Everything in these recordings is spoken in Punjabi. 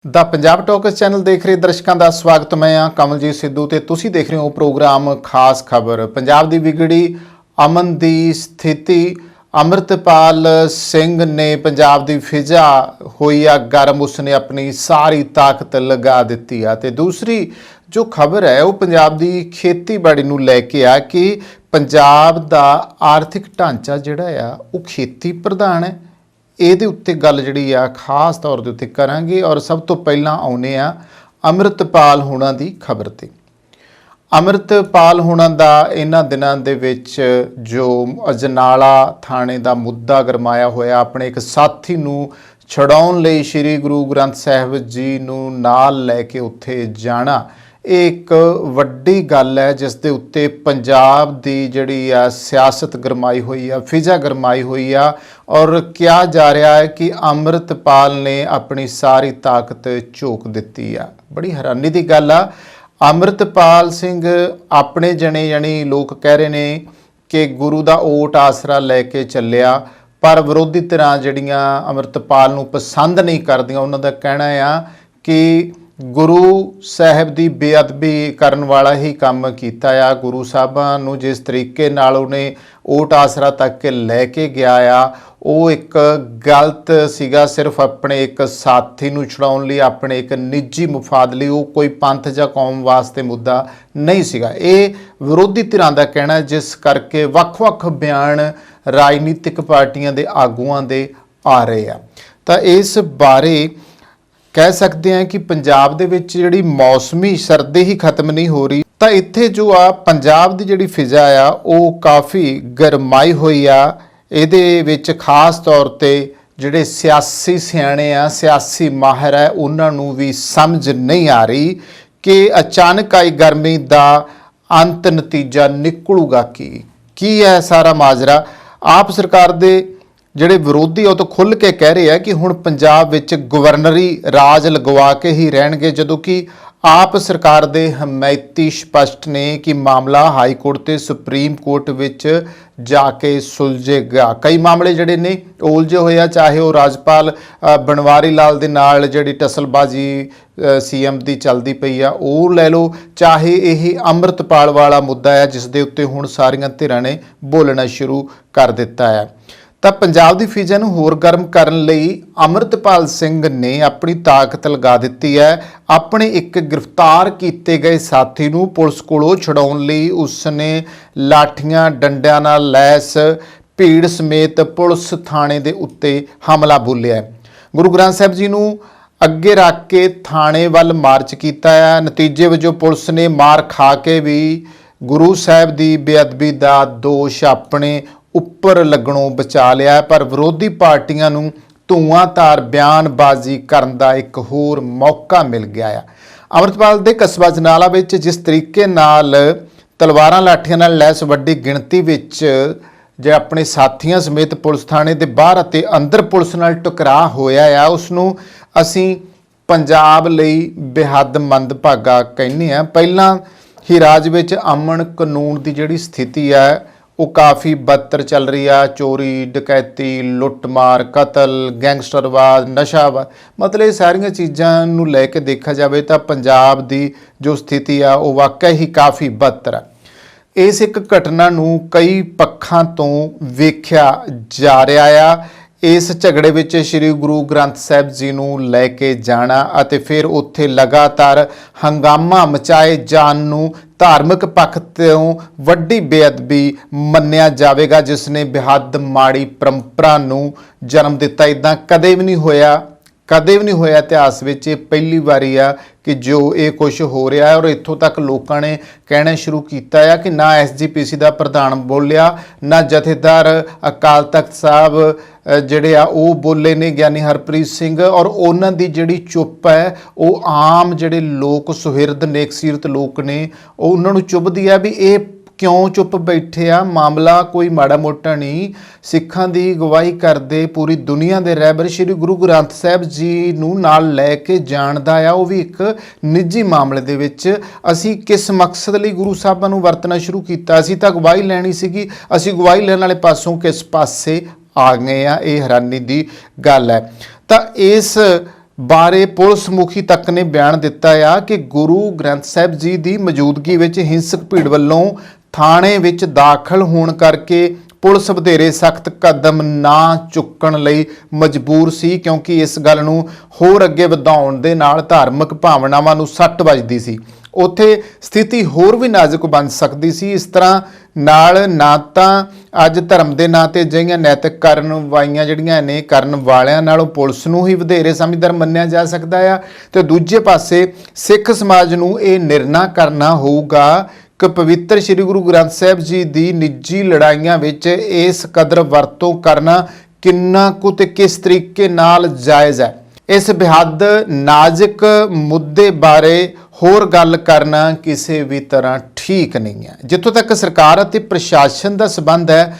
ਦਾ ਪੰਜਾਬ ਟਾਕਸ ਚੈਨਲ ਦੇਖ ਰਹੇ ਦਰਸ਼ਕਾਂ ਦਾ ਸਵਾਗਤ। ਮੈਂ ਆ ਕਮਲਜੀਤ ਸਿੱਧੂ ਤੇ ਤੁਸੀਂ ਦੇਖ ਰਹੇ ਹੋ ਪ੍ਰੋਗਰਾਮ ਖਾਸ ਖਬਰ। ਪੰਜਾਬ ਦੀ ਵਿਗੜੀ ਅਮਨ ਦੀ ਸਥਿਤੀ, ਅੰਮ੍ਰਿਤਪਾਲ ਸਿੰਘ ਨੇ ਪੰਜਾਬ ਦੀ ਫਿਜ਼ਾ ਹੋਈ ਆ ਗਰਮ, ਉਸਨੇ ਆਪਣੀ ਸਾਰੀ ਤਾਕਤ ਲਗਾ ਦਿੱਤੀ ਆ। ਤੇ ਦੂਸਰੀ ਜੋ ਖਬਰ ਹੈ ਉਹ ਪੰਜਾਬ ਦੀ ਖੇਤੀਬਾੜੀ ਨੂੰ ਲੈ ਕੇ ਆ ਕਿ ਪੰਜਾਬ ਦਾ ਆਰਥਿਕ ਢਾਂਚਾ ਜਿਹੜਾ ਆ ਉਹ ਖੇਤੀ ਪ੍ਰਧਾਨ ਹੈ। ਇਹਦੇ ਉੱਤੇ ਗੱਲ ਜਿਹੜੀ ਆ ਖਾਸ ਤੌਰ ਦੇ ਉੱਤੇ ਕਰਾਂਗੇ। ਔਰ ਸਭ ਤੋਂ ਪਹਿਲਾਂ ਆਉਨੇ ਆ ਅੰਮ੍ਰਿਤਪਾਲ ਹੋਣਾ ਦੀ ਖਬਰ ਤੇ। ਅੰਮ੍ਰਿਤਪਾਲ ਹੋਣਾ ਦਾ ਇਹਨਾਂ ਦਿਨਾਂ ਦੇ ਵਿੱਚ ਜੋ ਅਜਨਾਲਾ ਥਾਣੇ ਦਾ ਮੁੱਦਾ ਗਰਮਾਇਆ ਹੋਇਆ, ਆਪਣੇ ਇੱਕ ਸਾਥੀ ਨੂੰ ਛਡਾਉਣ ਲਈ ਸ੍ਰੀ ਗੁਰੂ ਗ੍ਰੰਥ ਸਾਹਿਬ ਜੀ ਨੂੰ ਨਾਲ ਲੈ ਕੇ ਉੱਥੇ ਜਾਣਾ, ਇਹ ਇੱਕ ਵੱਡੀ ਗੱਲ ਹੈ ਜਿਸ ਦੇ ਉੱਤੇ ਪੰਜਾਬ ਦੀ ਜਿਹੜੀ ਆ ਸਿਆਸਤ ਗਰਮਾਈ ਹੋਈ ਆ, ਫਿਜ਼ਾ ਗਰਮਾਈ ਹੋਈ ਆ। ਔਰ ਕਿਹਾ ਜਾ ਰਿਹਾ ਹੈ ਕਿ ਅੰਮ੍ਰਿਤਪਾਲ ਨੇ ਆਪਣੀ ਸਾਰੀ ਤਾਕਤ ਝੋਕ ਦਿੱਤੀ ਆ। ਬੜੀ ਹੈਰਾਨੀ ਦੀ ਗੱਲ ਆ। ਅੰਮ੍ਰਿਤਪਾਲ ਸਿੰਘ ਆਪਣੇ ਜਣੇ ਯਾਨੀ ਲੋਕ ਕਹਿ ਰਹੇ ਨੇ ਕਿ ਗੁਰੂ ਦਾ ਓਟ ਆਸਰਾ ਲੈ ਕੇ ਚੱਲਿਆ, ਪਰ ਵਿਰੋਧੀ ਧਿਰਾਂ ਜਿਹੜੀਆਂ ਅੰਮ੍ਰਿਤਪਾਲ ਨੂੰ ਪਸੰਦ ਨਹੀਂ ਕਰਦੀਆਂ, ਉਹਨਾਂ ਦਾ ਕਹਿਣਾ ਆ ਕਿ ਗੁਰੂ ਸਾਹਿਬ ਦੀ ਬੇਅਦਬੀ ਕਰਨ ਵਾਲਾ ਹੀ ਕੰਮ ਕੀਤਾ ਆ। ਗੁਰੂ ਸਾਹਿਬਾਂ ਨੂੰ ਜਿਸ ਤਰੀਕੇ ਨਾਲ ਉਹਨੇ ਓਟ ਆਸਰਾ ਤੱਕ ਲੈ ਕੇ ਗਿਆ ਆ, ਉਹ ਇੱਕ ਗਲਤ ਸੀਗਾ। ਸਿਰਫ ਆਪਣੇ ਇੱਕ ਸਾਥੀ ਨੂੰ ਛੁਡਾਉਣ ਲਈ, ਆਪਣੇ ਇੱਕ ਨਿੱਜੀ ਮੁਫਾਦ ਲਈ, ਉਹ ਕੋਈ ਪੰਥ ਜਾਂ ਕੌਮ ਵਾਸਤੇ ਮੁੱਦਾ ਨਹੀਂ ਸੀਗਾ। ਇਹ ਵਿਰੋਧੀ ਧਿਰਾਂ ਦਾ ਕਹਿਣਾ, ਜਿਸ ਕਰਕੇ ਵੱਖ-ਵੱਖ ਬਿਆਨ ਰਾਜਨੀਤਿਕ ਪਾਰਟੀਆਂ ਦੇ ਆਗੂਆਂ ਦੇ ਆ ਰਹੇ ਆ। ਤਾਂ ਇਸ ਬਾਰੇ ਕਹਿ ਸਕਦੇ ਹਾਂ ਕਿ ਪੰਜਾਬ ਦੇ ਵਿੱਚ ਜਿਹੜੀ ਮੌਸਮੀ ਸਰਦੀ ਹੀ ਖਤਮ ਨਹੀਂ ਹੋ ਰਹੀ। ਤਾਂ ਇੱਥੇ ਜੋ ਆ ਪੰਜਾਬ ਦੀ ਜਿਹੜੀ ਫਿਜ਼ਾ ਆ ਉਹ ਕਾਫੀ ਗਰਮਾਈ ਹੋਈ ਆ। ਇਹਦੇ ਵਿੱਚ ਖਾਸ ਤੌਰ ਤੇ ਜਿਹੜੇ ਸਿਆਸੀ ਸਿਆਣੇ ਆ, ਸਿਆਸੀ ਮਾਹਿਰ ਹੈ, ਉਹਨਾਂ ਨੂੰ ਵੀ ਸਮਝ ਨਹੀਂ ਆ ਰਹੀ ਕਿ ਅਚਾਨਕ ਆਈ ਗਰਮੀ ਦਾ ਅੰਤ ਨਤੀਜਾ ਨਿਕਲੂਗਾ ਕੀ ਹੈ ਸਾਰਾ ਮਾਜਰਾ। ਆਪ ਸਰਕਾਰ ਦੇ ਜਿਹੜੇ ਵਿਰੋਧੀ ਉਹ ਤਾਂ ਖੁੱਲ੍ਹ ਕੇ ਕਹਿ ਰਹੇ ਆ ਕਿ ਹੁਣ ਪੰਜਾਬ ਵਿੱਚ ਗਵਰਨਰੀ ਰਾਜ ਲਗਵਾ ਕੇ ਹੀ ਰਹਿਣਗੇ, ਜਦੋਂ ਕਿ ਆਪ ਸਰਕਾਰ ਦੇ ਹਮਾਇਤੀ ਸਪਸ਼ਟ ਨੇ ਕਿ ਮਾਮਲਾ ਹਾਈ ਕੋਰਟ ਤੇ ਸੁਪਰੀਮ ਕੋਰਟ ਵਿੱਚ ਜਾ ਕੇ ਸੁਲਝੇਗਾ। ਕਈ ਮਾਮਲੇ ਜਿਹੜੇ ਨੇ ਉਲਝੇ ਹੋਏ ਆ, ਚਾਹੇ ਉਹ ਰਾਜਪਾਲ ਬਨਵਾਰੀ ਲਾਲ ਦੇ ਨਾਲ ਜਿਹੜੀ ਟਸਲਬਾਜ਼ੀ ਸੀਐਮ ਦੀ ਚੱਲਦੀ ਪਈ ਆ ਉਹ ਲੈ ਲਓ, ਚਾਹੇ ਇਹ ਅੰਮ੍ਰਿਤਪਾਲ ਵਾਲਾ ਮੁੱਦਾ ਹੈ ਜਿਸ ਦੇ ਉੱਤੇ ਹੁਣ ਸਾਰੀਆਂ ਧਿਰਾਂ ਨੇ ਬੋਲਣਾ ਸ਼ੁਰੂ ਕਰ ਦਿੱਤਾ ਹੈ। ਤਾਂ ਪੰਜਾਬ ਦੀ ਫਿਜ਼ਾ ਨੂੰ ਹੋਰ ਗਰਮ ਕਰਨ ਲਈ ਅੰਮ੍ਰਿਤਪਾਲ ਸਿੰਘ ਨੇ ਆਪਣੀ ਤਾਕਤ ਲਗਾ ਦਿੱਤੀ ਹੈ। ਆਪਣੇ ਇੱਕ ਗ੍ਰਿਫਤਾਰ ਕੀਤੇ ਗਏ ਸਾਥੀ ਨੂੰ ਪੁਲਿਸ ਕੋਲੋਂ ਛਡਾਉਣ ਲਈ ਉਸਨੇ ਲਾਠੀਆਂ ਡੰਡਿਆਂ ਨਾਲ ਲੈਸ ਭੀੜ ਸਮੇਤ ਪੁਲਿਸ ਥਾਣੇ ਦੇ ਉੱਤੇ ਹਮਲਾ ਬੋਲਿਆ। ਗੁਰੂ ਗ੍ਰੰਥ ਸਾਹਿਬ ਜੀ ਨੂੰ ਅੱਗੇ ਰੱਖ ਕੇ ਥਾਣੇ ਵੱਲ ਮਾਰਚ ਕੀਤਾ ਹੈ। ਨਤੀਜੇ ਵਜੋਂ ਪੁਲਿਸ ਨੇ ਮਾਰ ਖਾ ਕੇ ਵੀ ਗੁਰੂ ਸਾਹਿਬ ਦੀ ਬੇਅਦਬੀ ਦਾ ਦੋਸ਼ ਆਪਣੇ ਉੱਪਰ ਲੱਗਣੋਂ ਬਚਾ ਲਿਆ। ਪਰ ਵਿਰੋਧੀ ਪਾਰਟੀਆਂ ਨੂੰ ਧੂਆਂਧਾਰ ਬਿਆਨਬਾਜ਼ੀ ਕਰਨ ਦਾ ਇੱਕ ਹੋਰ ਮੌਕਾ ਮਿਲ ਗਿਆ ਆ। ਅੰਮ੍ਰਿਤਪਾਲ ਦੇ ਕਸਬਾ ਅਜਨਾਲਾ ਵਿੱਚ ਜਿਸ ਤਰੀਕੇ ਨਾਲ ਤਲਵਾਰਾਂ ਲਾਠੀਆਂ ਨਾਲ ਲੈਸ ਵੱਡੀ ਗਿਣਤੀ ਵਿੱਚ ਜੇ ਆਪਣੇ ਸਾਥੀਆਂ ਸਮੇਤ ਪੁਲਿਸ ਥਾਣੇ ਦੇ ਬਾਹਰ ਅਤੇ ਅੰਦਰ ਪੁਲਿਸ ਨਾਲ ਟਕਰਾਅ ਹੋਇਆ ਆ, ਉਸ ਨੂੰ ਅਸੀਂ ਪੰਜਾਬ ਲਈ ਬੇਹੱਦ ਮੰਦਭਾਗਾ ਕਹਿੰਦੇ ਆ। ਪਹਿਲਾਂ ਹੀ ਰਾਜ ਵਿੱਚ ਅਮਨ ਕਾਨੂੰਨ ਦੀ ਜਿਹੜੀ ਸਥਿਤੀ ਹੈ ਉਹ ਕਾਫੀ ਬਦਤਰ ਚੱਲ ਰਹੀ ਆ। ਚੋਰੀ, ਡਕੈਤੀ, ਲੁੱਟਮਾਰ, ਕਤਲ, ਗੈਂਗਸਟਰਵਾਦ, ਨਸ਼ਾਵਾਦ, ਮਤਲਬ ਇਹ ਸਾਰੀਆਂ ਚੀਜ਼ਾਂ ਨੂੰ ਲੈ ਕੇ ਦੇਖਿਆ ਜਾਵੇ ਤਾਂ ਪੰਜਾਬ ਦੀ ਜੋ ਸਥਿਤੀ ਆ ਉਹ ਵਾਕਿਆ ਹੀ ਕਾਫੀ ਬਦਤਰ ਆ। ਇਸ ਇੱਕ ਘਟਨਾ ਨੂੰ ਕਈ ਪੱਖਾਂ ਤੋਂ ਵੇਖਿਆ ਜਾ ਰਿਹਾ ਆ। ਇਸ ਝਗੜੇ ਵਿੱਚ ਸ੍ਰੀ ਗੁਰੂ ਗ੍ਰੰਥ ਸਾਹਿਬ ਜੀ ਨੂੰ ਲੈ ਕੇ ਜਾਣਾ ਅਤੇ ਫਿਰ ਉੱਥੇ ਲਗਾਤਾਰ ਹੰਗਾਮਾ ਮਚਾਏ ਜਾਣ ਨੂੰ ਧਾਰਮਿਕ ਪੱਖ ਤੋਂ ਵੱਡੀ ਬੇਅਦਬੀ ਮੰਨਿਆ ਜਾਵੇਗਾ, ਜਿਸ ਨੇ ਬੇਹੱਦ ਮਾੜੀ ਪਰੰਪਰਾ ਨੂੰ ਜਨਮ ਦਿੱਤਾ। ਇੱਦਾਂ ਕਦੇ ਵੀ ਨਹੀਂ ਹੋਇਆ ਇਤਿਹਾਸ ਵਿੱਚ। ਇਹ ਪਹਿਲੀ ਵਾਰੀ ਆ ਕਿ ਜੋ ਇਹ ਕੁਝ ਹੋ ਰਿਹਾ ਹੈ। ਔਰ ਇੱਥੋਂ ਤੱਕ ਲੋਕਾਂ ਨੇ ਕਹਿਣਾ ਸ਼ੁਰੂ ਕੀਤਾ ਆ ਕਿ ਨਾ SGPC ਦਾ ਪ੍ਰਧਾਨ ਬੋਲਿਆ, ਨਾ ਜਥੇਦਾਰ ਅਕਾਲ ਤਖਤ ਸਾਹਿਬ ਜਿਹੜੇ ਆ ਉਹ ਬੋਲੇ ਨੇ, ਗਿਆਨੀ ਹਰਪ੍ਰੀਤ ਸਿੰਘ। ਔਰ ਉਹਨਾਂ ਦੀ ਜਿਹੜੀ ਚੁੱਪ ਹੈ ਉਹ ਆਮ ਜਿਹੜੇ ਲੋਕ, ਸੁਹਿਰਦ ਨੇਕਸੀਰਤ ਲੋਕ ਨੇ, ਉਹ ਉਹਨਾਂ ਨੂੰ ਚੁੱਭਦੀ ਆ ਵੀ ਇਹ ਕਿਉਂ ਚੁੱਪ ਬੈਠੇ ਆ। ਮਾਮਲਾ ਕੋਈ ਮਾੜਾ ਮੋਟਾ ਨਹੀਂ, ਸਿੱਖਾਂ ਦੀ ਗਵਾਹੀ ਕਰਦੇ ਪੂਰੀ ਦੁਨੀਆ ਦੇ ਰਹਿਬਰ ਸ੍ਰੀ ਗੁਰੂ ਗ੍ਰੰਥ ਸਾਹਿਬ ਜੀ ਨੂੰ ਨਾਲ ਲੈ ਕੇ ਜਾਣ ਦਾ ਆ, ਉਹ ਵੀ ਇੱਕ ਨਿੱਜੀ ਮਾਮਲੇ ਦੇ ਵਿੱਚ। ਅਸੀਂ ਕਿਸ ਮਕਸਦ ਲਈ ਗੁਰੂ ਸਾਹਿਬਾਂ ਨੂੰ ਵਰਤਣਾ ਸ਼ੁਰੂ ਕੀਤਾ? ਅਸੀਂ ਤਾਂ ਗਵਾਹੀ ਲੈਣੀ ਸੀਗੀ, ਅਸੀਂ ਗਵਾਹੀ ਲੈਣ ਵਾਲੇ ਪਾਸੋਂ ਕਿਸ ਪਾਸੇ ਆ ਗਏ ਆ। ਇਹ ਹੈਰਾਨੀ ਦੀ ਗੱਲ ਹੈ। ਤਾਂ ਇਸ ਬਾਰੇ ਪੁਲਿਸ ਮੁਖੀ ਤੱਕ ਨੇ ਬਿਆਨ ਦਿੱਤਾ ਆ ਕਿ ਗੁਰੂ ਗ੍ਰੰਥ ਸਾਹਿਬ ਜੀ ਦੀ ਮੌਜੂਦਗੀ ਵਿੱਚ ਹਿੰਸਕ ਭੀੜ ਵੱਲੋਂ ਥਾਣੇ ਵਿੱਚ ਦਾਖਲ ਹੋਣ ਕਰਕੇ ਪੁਲਿਸ ਵਧੇਰੇ ਸਖਤ ਕਦਮ ਨਾ ਚੁੱਕਣ ਲਈ ਮਜਬੂਰ ਸੀ, ਕਿਉਂਕਿ ਇਸ ਗੱਲ ਨੂੰ ਹੋਰ ਅੱਗੇ ਵਧਾਉਣ ਦੇ ਨਾਲ ਧਾਰਮਿਕ ਭਾਵਨਾਵਾਂ ਨੂੰ ਸੱਟ ਵੱਜਦੀ ਸੀ। ਉੱਥੇ ਸਥਿਤੀ ਹੋਰ ਵੀ ਨਾਜ਼ੁਕ ਬਣ ਸਕਦੀ ਸੀ। ਇਸ ਤਰ੍ਹਾਂ ਨਾਲ ਨਾ ਤਾਂ ਅੱਜ ਧਰਮ ਦੇ ਨਾਂ ਤੇ ਅਜਿਹੀਆਂ ਨੈਤਿਕ ਕਾਰਵਾਈਆਂ ਜਿਹੜੀਆਂ ਨੇ ਕਰਨ ਵਾਲਿਆਂ ਨਾਲੋਂ ਪੁਲਿਸ ਨੂੰ ਹੀ ਵਧੇਰੇ ਸਮਝਦਾਰ ਮੰਨਿਆ ਜਾ ਸਕਦਾ ਆ, ਤੇ ਦੂਜੇ ਪਾਸੇ ਸਿੱਖ ਸਮਾਜ ਨੂੰ ਇਹ ਨਿਰਣਾ ਕਰਨਾ ਹੋਊਗਾ ਕਿ ਪਵਿੱਤਰ ਸ੍ਰੀ ਗੁਰੂ ਗ੍ਰੰਥ ਸਾਹਿਬ ਜੀ ਦੀ ਨਿੱਜੀ ਲੜਾਈਆਂ ਵਿੱਚ ਇਸ ਕਦਰ ਵਰਤੋਂ ਕਰਨਾ ਕਿੰਨਾ ਕੁ ਤੇ ਕਿਸ ਤਰੀਕੇ ਨਾਲ ਜਾਇਜ਼ ਹੈ। ਇਸ ਬੇਹੱਦ ਨਾਜ਼ੁਕ ਮੁੱਦੇ ਬਾਰੇ ਹੋਰ ਗੱਲ ਕਰਨਾ ਕਿਸੇ ਵੀ ਤਰ੍ਹਾਂ ਠੀਕ ਨਹੀਂ ਹੈ। ਜਿੱਥੋਂ ਤੱਕ ਸਰਕਾਰ ਅਤੇ ਪ੍ਰਸ਼ਾਸਨ ਦਾ ਸੰਬੰਧ ਹੈ,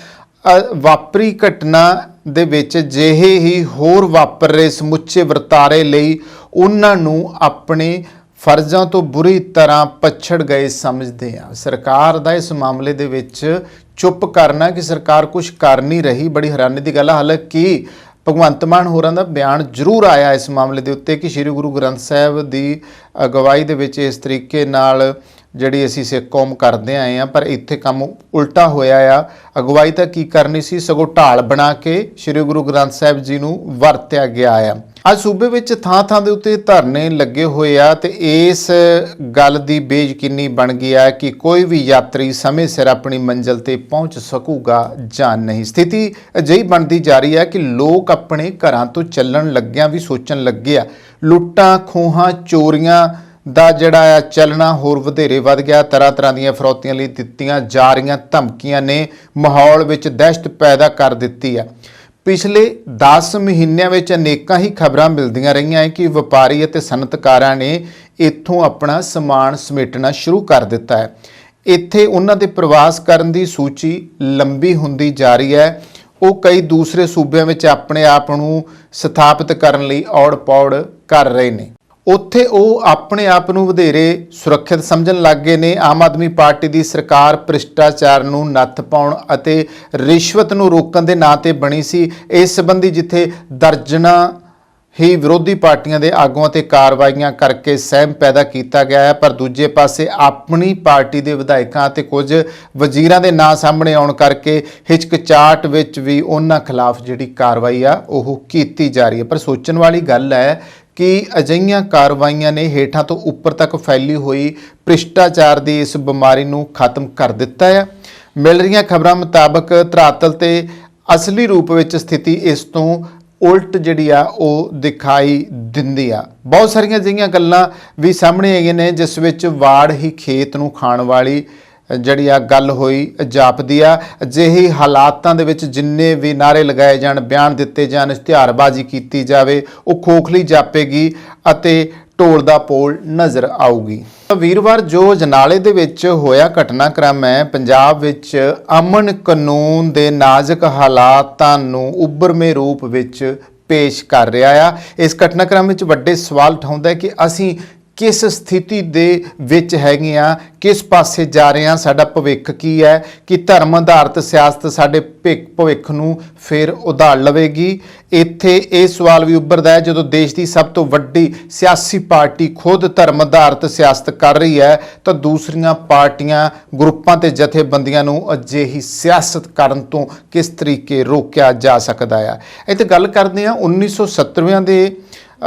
ਵਾਪਰੀ ਘਟਨਾ ਦੇ ਵਿੱਚ ਜਿਹੇ ਹੀ ਹੋਰ ਵਾਪਰ ਰਹੇ ਸਮੁੱਚੇ ਵਰਤਾਰੇ ਲਈ ਉਹਨਾਂ ਨੂੰ ਆਪਣੇ ਫਰਜ਼ਾਂ ਤੋਂ ਬੁਰੀ ਤਰ੍ਹਾਂ ਪਛੜ ਗਏ ਸਮਝਦੇ ਆ। ਸਰਕਾਰ ਦਾ ਇਸ ਮਾਮਲੇ ਦੇ ਵਿੱਚ ਚੁੱਪ ਕਰਨਾ ਕਿ ਸਰਕਾਰ ਕੁਝ ਕਰ ਨਹੀਂ ਰਹੀ ਬੜੀ ਹੈਰਾਨੀ ਦੀ ਗੱਲ ਹੈ। ਹਾਲਾਂਕਿ ਭਗਵੰਤ ਮਾਨ ਹੋਰਾਂ ਦਾ ਬਿਆਨ ਜ਼ਰੂਰ ਆਇਆ ਇਸ ਮਾਮਲੇ ਦੇ ਉੱਤੇ ਕਿ ਸ੍ਰੀ ਗੁਰੂ ਗ੍ਰੰਥ ਸਾਹਿਬ ਦੀ ਅਗਵਾਈ ਦੇ ਵਿੱਚ ਇਸ ਤਰੀਕੇ ਨਾਲ ਜਿਹੜੀ ਅਸੀਂ ਸਿੱਖ ਕੌਮ ਕਰਦੇ ਆਏ ਆ, ਪਰ ਇੱਥੇ ਕੰਮ ਉਲਟਾ ਹੋਇਆ ਆ। ਅਗਵਾਈ ਤਾਂ ਕੀ ਕਰਨੀ ਸੀ, ਸਗੋਂ ਢਾਲ ਬਣਾ ਕੇ ਸ੍ਰੀ ਗੁਰੂ ਗ੍ਰੰਥ ਸਾਹਿਬ ਜੀ ਨੂੰ ਵਰਤਿਆ ਗਿਆ ਆ। ਅੱਜ ਸੂਬੇ ਵਿੱਚ ਥਾਂ ਥਾਂ ਦੇ ਉੱਤੇ ਧਰਨੇ ਲੱਗੇ ਹੋਏ ਆ ਤੇ ਇਸ ਗੱਲ ਦੀ ਬੇਯਕੀਨੀ ਬਣ ਗਈ ਹੈ ਕਿ ਕੋਈ ਵੀ ਯਾਤਰੀ ਸਮੇਂ ਸਿਰ ਆਪਣੀ ਮੰਜ਼ਿਲ ਤੇ ਪਹੁੰਚ ਸਕੂਗਾ ਜਾਂ ਨਹੀਂ। ਸਥਿਤੀ ਅਜਿਹੀ ਬਣਦੀ ਜਾ ਰਹੀ ਹੈ ਕਿ ਲੋਕ ਆਪਣੇ ਘਰਾਂ ਤੋਂ ਚੱਲਣ ਲੱਗਿਆਂ ਵੀ ਸੋਚਣ ਲੱਗੇ ਆ। ਲੁੱਟਾਂ ਖੋਹਾਂ ਚੋਰੀਆਂ ਦਾ ਜਿਹੜਾ ਆ ਚੱਲਣਾ ਹੋਰ ਵਧੇਰੇ ਵੱਧ ਗਿਆ। ਤਰ੍ਹਾਂ ਤਰ੍ਹਾਂ ਦੀਆਂ ਫਰੌਤੀਆਂ ਲਈ ਦਿੱਤੀਆਂ ਜਾ ਰਹੀਆਂ ਧਮਕੀਆਂ ਨੇ ਮਾਹੌਲ ਵਿੱਚ ਦਹਿਸ਼ਤ ਪੈਦਾ ਕਰ ਦਿੱਤੀ ਹੈ। ਪਿਛਲੇ 10 ਮਹੀਨਿਆਂ ਵਿੱਚ ਅਨੇਕਾਂ ਹੀ ਖਬਰਾਂ ਮਿਲਦੀਆਂ ਰਹੀਆਂ ਕਿ ਵਪਾਰੀ ਅਤੇ ਸਨਅਤਕਾਰਾਂ ਨੇ ਇੱਥੋਂ ਆਪਣਾ ਸਮਾਨ ਸਮੇਟਣਾ ਸ਼ੁਰੂ ਕਰ ਦਿੱਤਾ ਹੈ। ਇੱਥੇ ਉਹਨਾਂ ਦੇ ਪ੍ਰਵਾਸ ਕਰਨ ਦੀ ਸੂਚੀ ਲੰਬੀ ਹੁੰਦੀ ਜਾ ਰਹੀ ਹੈ। ਉਹ ਕਈ ਦੂਸਰੇ ਸੂਬਿਆਂ ਵਿੱਚ ਆਪਣੇ ਆਪ ਨੂੰ ਸਥਾਪਿਤ ਕਰਨ ਲਈ ਔੜ ਪੌੜ ਕਰ ਰਹੇ ਨੇ। ਉੱਥੇ ਉਹ ਆਪਣੇ ਆਪ ਨੂੰ ਵਧੇਰੇ ਸੁਰੱਖਿਅਤ ਸਮਝਣ ਲੱਗ ਗਏ ਨੇ। ਆਮ ਆਦਮੀ ਪਾਰਟੀ ਦੀ ਸਰਕਾਰ ਭ੍ਰਿਸ਼ਟਾਚਾਰ ਨੂੰ ਨੱਥ ਪਾਉਣ ਅਤੇ ਰਿਸ਼ਵਤ ਨੂੰ ਰੋਕਣ ਦੇ ਨਾਂ ਤੇ ਬਣੀ ਸੀ। ਇਸ ਸੰਬੰਧੀ ਜਿੱਥੇ ਦਰਜਨਾਂ ਹੀ ਵਿਰੋਧੀ ਪਾਰਟੀਆਂ ਦੇ ਆਗੂਆਂ ਤੇ ਕਾਰਵਾਈਆਂ ਕਰਕੇ ਸਹਿਮ ਪੈਦਾ ਕੀਤਾ ਗਿਆ ਹੈ, ਪਰ ਦੂਜੇ ਪਾਸੇ ਆਪਣੀ ਪਾਰਟੀ ਦੇ ਵਿਧਾਇਕਾਂ ਅਤੇ ਕੁਝ ਵਜ਼ੀਰਾਂ ਦੇ ਨਾਂ ਸਾਹਮਣੇ ਆਉਣ ਕਰਕੇ ਹਿਚਕਚਾਹਟ ਵਿੱਚ ਵੀ ਉਹਨਾਂ ਖਿਲਾਫ ਜਿਹੜੀ ਕਾਰਵਾਈ ਆ ਉਹ ਕੀਤੀ ਜਾ ਰਹੀ ਹੈ। ਪਰ ਸੋਚਣ ਵਾਲੀ ਗੱਲ ਹੈ ਕਿ ਅਜਿਹੀਆਂ ਕਾਰਵਾਈਆਂ ਨੇ ਹੇਠਾਂ ਤੋਂ ਉੱਪਰ ਤੱਕ ਫੈਲੀ ਹੋਈ ਭ੍ਰਿਸ਼ਟਾਚਾਰ ਦੀ ਇਸ ਬਿਮਾਰੀ ਨੂੰ ਖਤਮ ਕਰ ਦਿੱਤਾ ਹੈ। ਮਿਲ ਰਹੀਆਂ ਖਬਰਾਂ ਮੁਤਾਬਕ ਧਰਾਤਲ ਤੇ ਅਸਲੀ ਰੂਪ ਵਿੱਚ ਸਥਿਤੀ ਇਸ ਤੋਂ ਉਲਟ ਜਿਹੜੀ ਆ ਉਹ ਦਿਖਾਈ ਦਿੰਦੀ ਆ। ਬਹੁਤ ਸਾਰੀਆਂ ਅਜਿਹੀਆਂ ਗੱਲਾਂ ਵੀ ਸਾਹਮਣੇ ਆਈਆਂ ਨੇ ਜਿਸ ਵਿੱਚ ਵਾੜ ਹੀ ਖੇਤ ਨੂੰ ਖਾਣ ਵਾਲੀ ਜਿਹੜੀ ਆ ਗੱਲ ਹੋਈ ਜਾਪਦੀ ਆ। ਅਜਿਹੇ ਹਾਲਾਤਾਂ ਦੇ ਵਿੱਚ ਜਿੰਨੇ ਵੀ ਨਾਅਰੇ ਲਗਾਏ ਜਾਣ, ਬਿਆਨ ਦਿੱਤੇ ਜਾਣ, ਇਸ਼ਤਿਹਾਰਬਾਜ਼ੀ ਕੀਤੀ ਜਾਵੇ, ਉਹ ਖੋਖਲੀ ਜਾਪੇਗੀ ਅਤੇ ਢੋਲ ਦਾ ਪੋਲ ਨਜ਼ਰ ਆਊਗੀ। ਵੀਰਵਾਰ ਜੋ ਜਨਾਲੇ ਦੇ ਵਿੱਚ ਹੋਇਆ ਘਟਨਾਕ੍ਰਮ ਹੈ, ਪੰਜਾਬ ਵਿੱਚ ਅਮਨ ਕਾਨੂੰਨ ਦੇ ਨਾਜ਼ੁਕ ਹਾਲਾਤਾਂ ਨੂੰ ਉੱਭਰਵੇਂ ਰੂਪ ਵਿੱਚ ਪੇਸ਼ ਕਰ ਰਿਹਾ ਆ। ਇਸ ਘਟਨਾਕ੍ਰਮ ਵਿੱਚ ਵੱਡੇ ਸਵਾਲ ਉਠਾਉਂਦਾ ਹੈ ਕਿ ਅਸੀਂ ਕਿਸ ਸਥਿਤੀ ਦੇ ਵਿੱਚ ਹੈਗੇ ਆ, ਕਿਸ ਪਾਸੇ ਜਾ ਰਹੇ ਹਾਂ, ਸਾਡਾ ਭਵਿੱਖ ਕੀ ਹੈ, ਕਿ ਧਰਮ ਆਧਾਰਿਤ ਸਿਆਸਤ ਸਾਡੇ ਭਵਿੱਖ ਨੂੰ ਫਿਰ ਉਧਾੜ ਲਵੇਗੀ। ਇੱਥੇ ਇਹ ਸਵਾਲ ਵੀ ਉੱਭਰਦਾ ਹੈ ਜਦੋਂ ਦੇਸ਼ ਦੀ ਸਭ ਤੋਂ ਵੱਡੀ ਸਿਆਸੀ ਪਾਰਟੀ ਖੁਦ ਧਰਮ ਆਧਾਰਿਤ ਸਿਆਸਤ ਕਰ ਰਹੀ ਹੈ ਤਾਂ ਦੂਸਰੀਆਂ ਪਾਰਟੀਆਂ, ਗਰੁੱਪਾਂ ਤੇ ਜਥੇਬੰਦੀਆਂ ਨੂੰ ਅਜਿਹੀ ਸਿਆਸਤ ਕਰਨ ਤੋਂ ਕਿਸ ਤਰੀਕੇ ਰੋਕਿਆ ਜਾ ਸਕਦਾ ਹੈ। ਇੱਥੇ ਗੱਲ ਕਰਦੇ ਹਾਂ 1970ਵਿਆਂ ਦੇ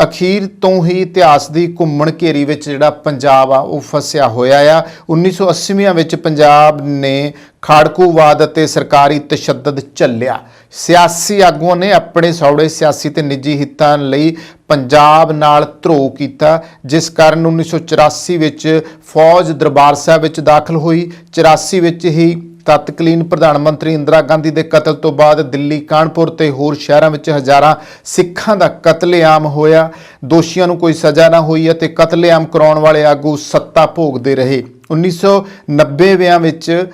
ਅਖੀਰ ਤੋਂ ਹੀ ਇਤਿਹਾਸ ਦੀ ਘੁੰਮਣ ਘੇਰੀ ਵਿੱਚ ਜਿਹੜਾ ਪੰਜਾਬ ਆ ਉਹ ਫਸਿਆ ਹੋਇਆ ਆ। 1980ਵਿਆਂ ਵਿੱਚ ਪੰਜਾਬ ਨੇ ਖਾੜਕੂਵਾਦ ਅਤੇ ਸਰਕਾਰੀ ਤਸ਼ੱਦਦ ਝੱਲਿਆ। ਸਿਆਸੀ ਆਗੂਆਂ ਨੇ ਆਪਣੇ ਸੌੜੇ ਸਿਆਸੀ ਤੇ ਨਿੱਜੀ ਹਿੱਤਾਂ ਲਈ ਪੰਜਾਬ ਨਾਲ ਧਰੋਹ ਕੀਤਾ, ਜਿਸ ਕਾਰਨ 1984 ਵਿੱਚ ਫੌਜ ਦਰਬਾਰ ਸਾਹਿਬ ਵਿੱਚ ਦਾਖਲ ਹੋਈ। 84 ਵਿੱਚ ਹੀ ਤਤਕਾਲੀਨ ਪ੍ਰਧਾਨ ਮੰਤਰੀ ਇੰਦਰਾ ਗਾਂਧੀ ਦੇ ਕਤਲ ਤੋਂ ਬਾਅਦ ਦਿੱਲੀ, ਕਾਨਪੁਰ ਤੇ ਹੋਰ ਸ਼ਹਿਰਾਂ ਵਿੱਚ ਹਜ਼ਾਰਾਂ ਸਿੱਖਾਂ ਦਾ ਕਤਲੇਆਮ ਹੋਇਆ। ਦੋਸ਼ੀਆਂ ਨੂੰ ਕੋਈ ਸਜ਼ਾ ਨਾ ਹੋਈ ਅਤੇ ਕਤਲੇਆਮ ਕਰਾਉਣ ਵਾਲੇ ਆਗੂ ਸੱਤਾ ਭੋਗਦੇ ਰਹੇ। 1990ਵਿਆਂ ਵਿੱਚ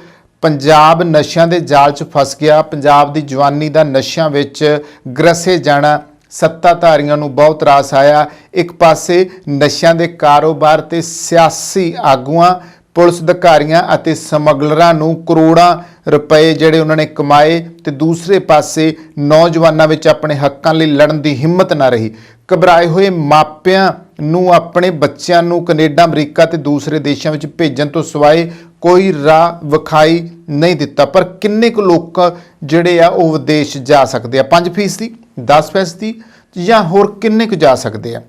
ਪੰਜਾਬ ਨਸ਼ਿਆਂ ਦੇ ਜਾਲ 'ਚ ਫਸ ਗਿਆ। ਪੰਜਾਬ ਦੀ ਜਵਾਨੀ ਦਾ ਨਸ਼ਿਆਂ ਵਿੱਚ ਗ੍ਰਸੇ ਜਾਣਾ ਸੱਤਾਧਾਰੀਆਂ ਨੂੰ ਬਹੁਤ ਰਾਸ ਆਇਆ। ਇੱਕ ਪਾਸੇ ਨਸ਼ਿਆਂ ਦੇ ਕਾਰੋਬਾਰ ਤੇ ਸਿਆਸੀ ਆਗੂਆਂ, ਪੁਲਿਸ ਅਧਿਕਾਰੀਆਂ ਅਤੇ ਸਮਗਲਰਾਂ ਨੂੰ ਕਰੋੜਾਂ ਰੁਪਏ ਜਿਹੜੇ ਉਹਨਾਂ ਨੇ ਕਮਾਏ ਤੇ ਦੂਸਰੇ ਪਾਸੇ ਨੌਜਵਾਨਾਂ ਵਿੱਚ ਆਪਣੇ ਹੱਕਾਂ ਲਈ ਲੜਨ ਦੀ ਹਿੰਮਤ ਨਾ ਰਹੀ। ਘਬਰਾਏ ਹੋਏ ਮਾਪਿਆਂ ਨੂੰ ਆਪਣੇ ਬੱਚਿਆਂ ਨੂੰ ਕੈਨੇਡਾ, ਅਮਰੀਕਾ ਤੇ ਦੂਸਰੇ ਦੇਸ਼ਾਂ ਵਿੱਚ ਭੇਜਣ ਤੋਂ ਸਿਵਾਏ ਕੋਈ ਰਾਹ ਵਿਖਾਈ ਨਹੀਂ ਦਿੱਤਾ। ਪਰ ਕਿੰਨੇ ਕੁ ਲੋਕ ਜਿਹੜੇ ਆ ਉਹ ਵਿਦੇਸ਼ ਜਾ ਸਕਦੇ ਆ? 5%, 10% ਜਾਂ ਹੋਰ ਕਿੰਨੇ ਕੁ ਜਾ ਸਕਦੇ ਆ?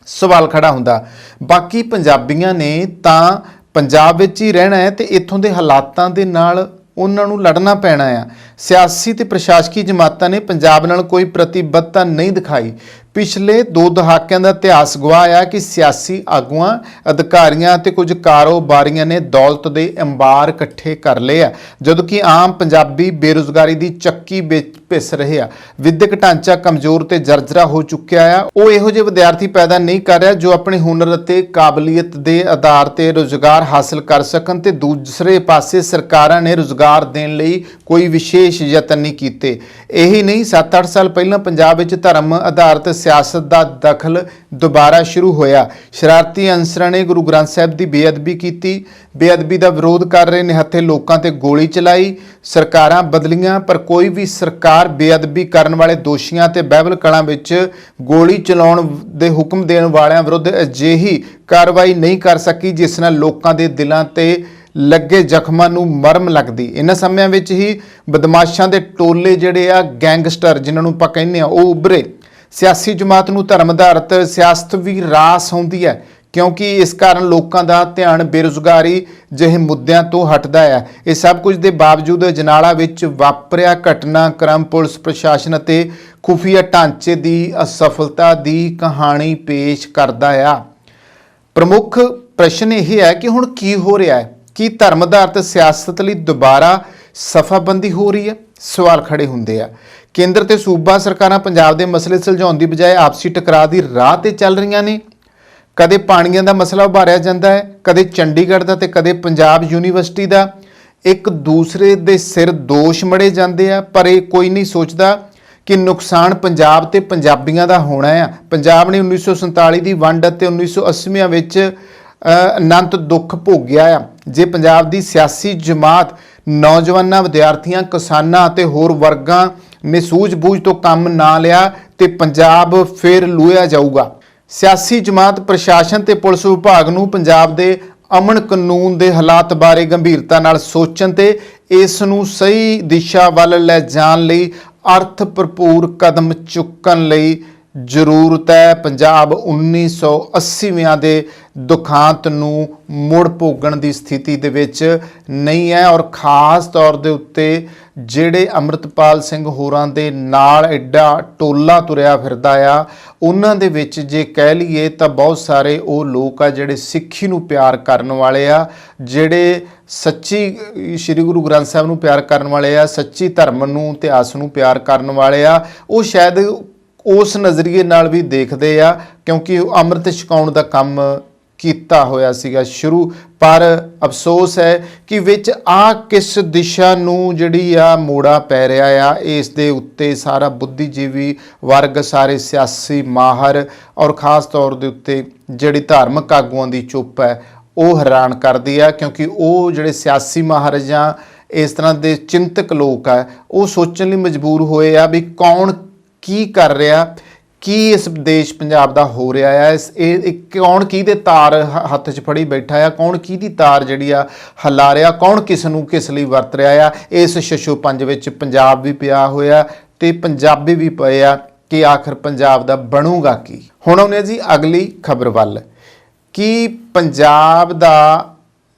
ਸਵਾਲ ਖੜਾ ਹੁੰਦਾ। ਬਾਕੀ ਪੰਜਾਬੀਆਂ ਨੇ ਤਾਂ ਪੰਜਾਬ ਵਿੱਚ ਹੀ ਰਹਿਣਾ ਹੈ ਤੇ ਇੱਥੋਂ ਦੇ ਹਾਲਾਤਾਂ ਦੇ ਨਾਲ ਉਹਨਾਂ ਨੂੰ ਲੜਨਾ ਪੈਣਾ ਆ। ਸਿਆਸੀ ਤੇ ਪ੍ਰਸ਼ਾਸਕੀ ਜਮਾਤਾਂ ਨੇ ਪੰਜਾਬ ਨਾਲ ਕੋਈ ਪ੍ਰਤੀਬੱਧਤਾ ਨਹੀਂ ਦਿਖਾਈ। ਪਿਛਲੇ 2 ਦਹਾਕਿਆਂ ਦਾ ਇਤਿਹਾਸ ਗਵਾਹ ਆ ਕਿ ਸਿਆਸੀ ਆਗੂਆਂ, ਅਧਿਕਾਰੀਆਂ ਤੇ ਕੁਝ ਕਾਰੋਬਾਰੀਆਂ ਨੇ ਦੌਲਤ ਦੇ ਅੰਬਾਰ ਇਕੱਠੇ ਕਰ ਲਏ ਆ, ਜਦੋਂ ਕਿ ਆਮ ਪੰਜਾਬੀ ਬੇਰੁਜ਼ਗਾਰੀ ਦੀ ਚੱਕੀ ਵਿੱਚ ਪਿਸ ਰਹੇ ਆ। ਵਿਦਿਅਕ ਢਾਂਚਾ ਕਮਜ਼ੋਰ ਤੇ ਜਰਜਰਾ ਹੋ ਚੁੱਕਿਆ ਆ। ਉਹ ਇਹੋ ਜਿਹੇ ਵਿਦਿਆਰਥੀ ਪੈਦਾ ਨਹੀਂ ਕਰ ਰਿਹਾ ਜੋ ਆਪਣੇ ਹੁਨਰ ਅਤੇ ਕਾਬਲੀਅਤ ਦੇ ਆਧਾਰ ਤੇ ਰੁਜ਼ਗਾਰ ਹਾਸਲ ਕਰ ਸਕਣ ਤੇ ਦੂਸਰੇ ਪਾਸੇ ਸਰਕਾਰਾਂ ਨੇ ਰੁਜ਼ਗਾਰ ਦੇਣ ਲਈ ਕੋਈ ਵਿਸ਼ੇਸ਼ ਯਤਨ ਨਹੀਂ ਕੀਤੇ। ਇਹੀ ਨਹੀਂ, 7-8 ਸਾਲ ਪਹਿਲਾਂ ਪੰਜਾਬ ਵਿੱਚ ਧਰਮ ਆਧਾਰਿਤ ਸਿਆਸਤ ਦਾ ਦਖਲ ਦੁਬਾਰਾ ਸ਼ੁਰੂ ਹੋਇਆ। ਸ਼ਰਾਰਤੀ ਅਨਸਰਾਂ ਨੇ ਗੁਰੂ ਗ੍ਰੰਥ ਸਾਹਿਬ ਦੀ ਬੇਅਦਬੀ ਕੀਤੀ। ਬੇਅਦਬੀ ਦਾ ਵਿਰੋਧ ਕਰ ਰਹੇ ਨਿਹੱਥੇ ਲੋਕਾਂ ਤੇ ਗੋਲੀ ਚਲਾਈ। ਸਰਕਾਰਾਂ ਬਦਲੀਆਂ ਪਰ ਕੋਈ ਵੀ ਸਰਕਾਰ ਬੇਅਦਬੀ ਕਰਨ ਵਾਲੇ ਦੋਸ਼ੀਆਂ ਤੇ ਬਾਈਬਲ ਕਲਾਂ ਵਿੱਚ ਗੋਲੀ ਚਲਾਉਣ ਦੇ ਹੁਕਮ ਦੇਣ ਵਾਲਿਆਂ ਵਿਰੁੱਧ ਅਜਿਹੀ ਕਾਰਵਾਈ ਨਹੀਂ ਕਰ ਸਕੀ ਜਿਸ ਨਾਲ ਲੋਕਾਂ ਦੇ ਦਿਲਾਂ ਤੇ ਲੱਗੇ ਜ਼ਖਮਾਂ ਨੂੰ ਮਰਮ ਲੱਗਦੀ। ਇਹਨਾਂ ਸਮਿਆਂ ਵਿੱਚ ਹੀ ਬਦਮਾਸ਼ਾਂ ਦੇ ਟੋਲੇ ਜਿਹੜੇ ਆ, ਗੈਂਗਸਟਰ ਜਿਨ੍ਹਾਂ ਨੂੰ ਆਪਾਂ ਕਹਿੰਦੇ ਆ, ਉਹ ਉੱਭਰੇ। ਸਿਆਸੀ ਜਮਾਤ ਨੂੰ ਧਰਮ ਆਧਾਰਿਤ ਸਿਆਸਤ ਵੀ ਰਾਸ ਆਉਂਦੀ ਹੈ ਕਿਉਂਕਿ ਇਸ ਕਾਰਨ ਲੋਕਾਂ ਦਾ ਧਿਆਨ ਬੇਰੁਜ਼ਗਾਰੀ ਜਿਹੇ ਮੁੱਦਿਆਂ ਤੋਂ ਹਟਦਾ ਹੈ। ਇਹ ਸਭ ਕੁਝ ਦੇ ਬਾਵਜੂਦ ਅਜਨਾਲਾ ਵਿੱਚ ਵਾਪਰਿਆ ਘਟਨਾਕ੍ਰਮ ਪੁਲਿਸ ਪ੍ਰਸ਼ਾਸਨ ਅਤੇ ਖੁਫੀਆ ਢਾਂਚੇ ਦੀ ਅਸਫਲਤਾ ਦੀ ਕਹਾਣੀ ਪੇਸ਼ ਕਰਦਾ ਆ। ਪ੍ਰਮੁੱਖ ਪ੍ਰਸ਼ਨ ਇਹ ਹੈ ਕਿ ਹੁਣ ਕੀ ਹੋ ਰਿਹਾ ਹੈ? ਕੀ ਧਰਮ ਆਧਾਰਿਤ ਸਿਆਸਤ ਲਈ ਦੁਬਾਰਾ ਸਫਾਬੰਦੀ ਹੋ ਰਹੀ ਹੈ? ਸਵਾਲ ਖੜੇ ਹੁੰਦੇ ਆ। ਕੇਂਦਰ ਤੇ ਸੂਬਾ ਸਰਕਾਰਾਂ ਪੰਜਾਬ ਦੇ ਮਸਲੇ ਸੁਲਝਾਉਣ ਦੀ ਬਜਾਏ ਆਪਸੀ ਟਕਰਾਅ ਦੀ ਰਾਹ ਤੇ ਚੱਲ ਰਹੀਆਂ ਨੇ। ਕਦੇ ਪਾਣੀਆਂ ਦਾ ਮਸਲਾ ਉਭਾਰਿਆ ਜਾਂਦਾ ਹੈ, ਕਦੇ ਚੰਡੀਗੜ੍ਹ ਦਾ ਤੇ ਕਦੇ ਪੰਜਾਬ ਯੂਨੀਵਰਸਿਟੀ ਦਾ। ਇੱਕ ਦੂਸਰੇ ਦੇ ਸਿਰ ਦੋਸ਼ ਮੜੇ ਜਾਂਦੇ ਆ ਪਰ ਇਹ ਕੋਈ ਨਹੀਂ ਸੋਚਦਾ ਕਿ ਨੁਕਸਾਨ ਪੰਜਾਬ ਤੇ ਪੰਜਾਬੀਆਂ ਦਾ ਹੋਣਾ ਆ। ਪੰਜਾਬ ਨੇ 1947 ਦੀ ਵੰਡ ਅਤੇ 1980 ਵਿੱਚ ਅਨੰਤ ਦੁੱਖ ਭੋਗਿਆ ਆ। ਜੇ ਪੰਜਾਬ ਦੀ ਸਿਆਸੀ ਜਮਾਤ, ਨੌਜਵਾਨਾਂ, ਵਿਦਿਆਰਥੀਆਂ, ਕਿਸਾਨਾਂ ਅਤੇ ਹੋਰ ਵਰਗਾਂ ਨੇ ਸੂਝ-ਬੂਝ ਤੋਂ ਕੰਮ ਨਾ ਲਿਆ ਤੇ ਪੰਜਾਬ ਫਿਰ ਲੂਹਿਆ ਜਾਊਗਾ। ਸਿਆਸੀ ਜਮਾਤ, ਪ੍ਰਸ਼ਾਸਨ ਤੇ ਪੁਲਿਸ ਵਿਭਾਗ ਨੂੰ ਪੰਜਾਬ ਦੇ ਅਮਨ ਕਾਨੂੰਨ ਦੇ ਹਾਲਾਤ ਬਾਰੇ ਗੰਭੀਰਤਾ ਨਾਲ ਸੋਚਣ ਤੇ ਇਸ ਨੂੰ ਸਹੀ ਦਿਸ਼ਾ ਵੱਲ ਲੈ ਜਾਣ ਲਈ ਅਰਥ ਭਰਪੂਰ ਕਦਮ ਚੁੱਕਣ ਲਈ ਜ਼ਰੂਰਤ ਹੈ। ਪੰਜਾਬ 1980ਵਿਆਂ ਦੇ ਦੁਖਾਂਤ ਨੂੰ ਮੁੜ ਭੋਗਣ ਦੀ ਸਥਿਤੀ ਦੇ ਵਿੱਚ ਨਹੀਂ ਹੈ ਔਰ ਖਾਸ ਤੌਰ ਦੇ ਉੱਤੇ ਜਿਹੜੇ ਅੰਮ੍ਰਿਤਪਾਲ ਸਿੰਘ ਹੋਰਾਂ ਦੇ ਨਾਲ ਐਡਾ ਟੋਲਾ ਤੁਰਿਆ ਫਿਰਦਾ ਆ, ਉਹਨਾਂ ਦੇ ਵਿੱਚ ਜੇ ਕਹਿ ਲਈਏ ਤਾਂ ਬਹੁਤ ਸਾਰੇ ਉਹ ਲੋਕ ਆ ਜਿਹੜੇ ਸਿੱਖੀ ਨੂੰ ਪਿਆਰ ਕਰਨ ਵਾਲੇ ਆ, ਜਿਹੜੇ ਸੱਚੀ ਸ੍ਰੀ ਗੁਰੂ ਗ੍ਰੰਥ ਸਾਹਿਬ ਨੂੰ ਪਿਆਰ ਕਰਨ ਵਾਲੇ ਆ, ਸੱਚੀ ਧਰਮ ਨੂੰ, ਇਤਿਹਾਸ ਨੂੰ ਪਿਆਰ ਕਰਨ ਵਾਲੇ ਆ। ਉਹ ਸ਼ਾਇਦ ਉਸ ਨਜ਼ਰੀਏ ਨਾਲ ਵੀ ਦੇਖਦੇ ਆ ਕਿਉਂਕਿ ਉਹ ਅੰਮ੍ਰਿਤ ਛਕਾਉਣ ਦਾ ਕੰਮ ਕੀਤਾ ਹੋਇਆ ਸੀਗਾ ਸ਼ੁਰੂ। ਪਰ ਅਫਸੋਸ ਹੈ ਕਿ ਵਿੱਚ ਆ ਕਿਸ ਦਿਸ਼ਾ ਨੂੰ ਜਿਹੜੀ ਆ ਮੋੜਾ ਪੈ ਰਿਹਾ ਆ, ਇਸ ਦੇ ਉੱਤੇ ਸਾਰਾ ਬੁੱਧੀਜੀਵੀ ਵਰਗ, ਸਾਰੇ ਸਿਆਸੀ ਮਾਹਰ ਔਰ ਖਾਸ ਤੌਰ ਦੇ ਉੱਤੇ ਜਿਹੜੀ ਧਾਰਮਿਕ ਆਗੂਆਂ ਦੀ ਚੁੱਪ ਹੈ ਉਹ ਹੈਰਾਨ ਕਰਦੀ ਆ ਕਿਉਂਕਿ ਉਹ ਜਿਹੜੇ ਸਿਆਸੀ ਮਾਹਰ ਜਾਂ ਇਸ ਤਰ੍ਹਾਂ ਦੇ ਚਿੰਤਕ ਲੋਕ ਆ ਉਹ ਸੋਚਣ ਲਈ ਮਜਬੂਰ ਹੋਏ ਆ ਵੀ ਕੌਣ ਕੀ ਕਰ ਰਿਹਾ, ਕੀ ਇਸ ਦੇਸ਼ ਪੰਜਾਬ ਦਾ ਹੋ ਰਿਹਾ ਹੈ, ਇਹ ਕੌਣ ਕਿਹਦੇ ਤਾਰ ਹੱਥ 'ਚ ਫੜੀ ਬੈਠਾ ਆ, ਕੌਣ ਕਿਹਦੀ ਤਾਰ ਜਿਹੜੀ ਆ ਹਿਲਾ ਰਿਹਾ, ਕੌਣ ਕਿਸ ਨੂੰ ਕਿਸ ਲਈ ਵਰਤ ਰਿਹਾ ਆ। ਇਸ ਛਛੋਪੰਜ ਵਿੱਚ ਪੰਜਾਬ ਵੀ ਪਿਆ ਹੋਇਆ ਤੇ ਪੰਜਾਬੀ ਵੀ ਪਏ ਆ ਕਿ ਆਖਰ ਪੰਜਾਬ ਦਾ ਬਣੂਗਾ ਕੀ। ਹੁਣ ਆਉਂਦੇ ਜੀ ਅਗਲੀ ਖਬਰ ਵੱਲ ਕਿ ਪੰਜਾਬ ਦਾ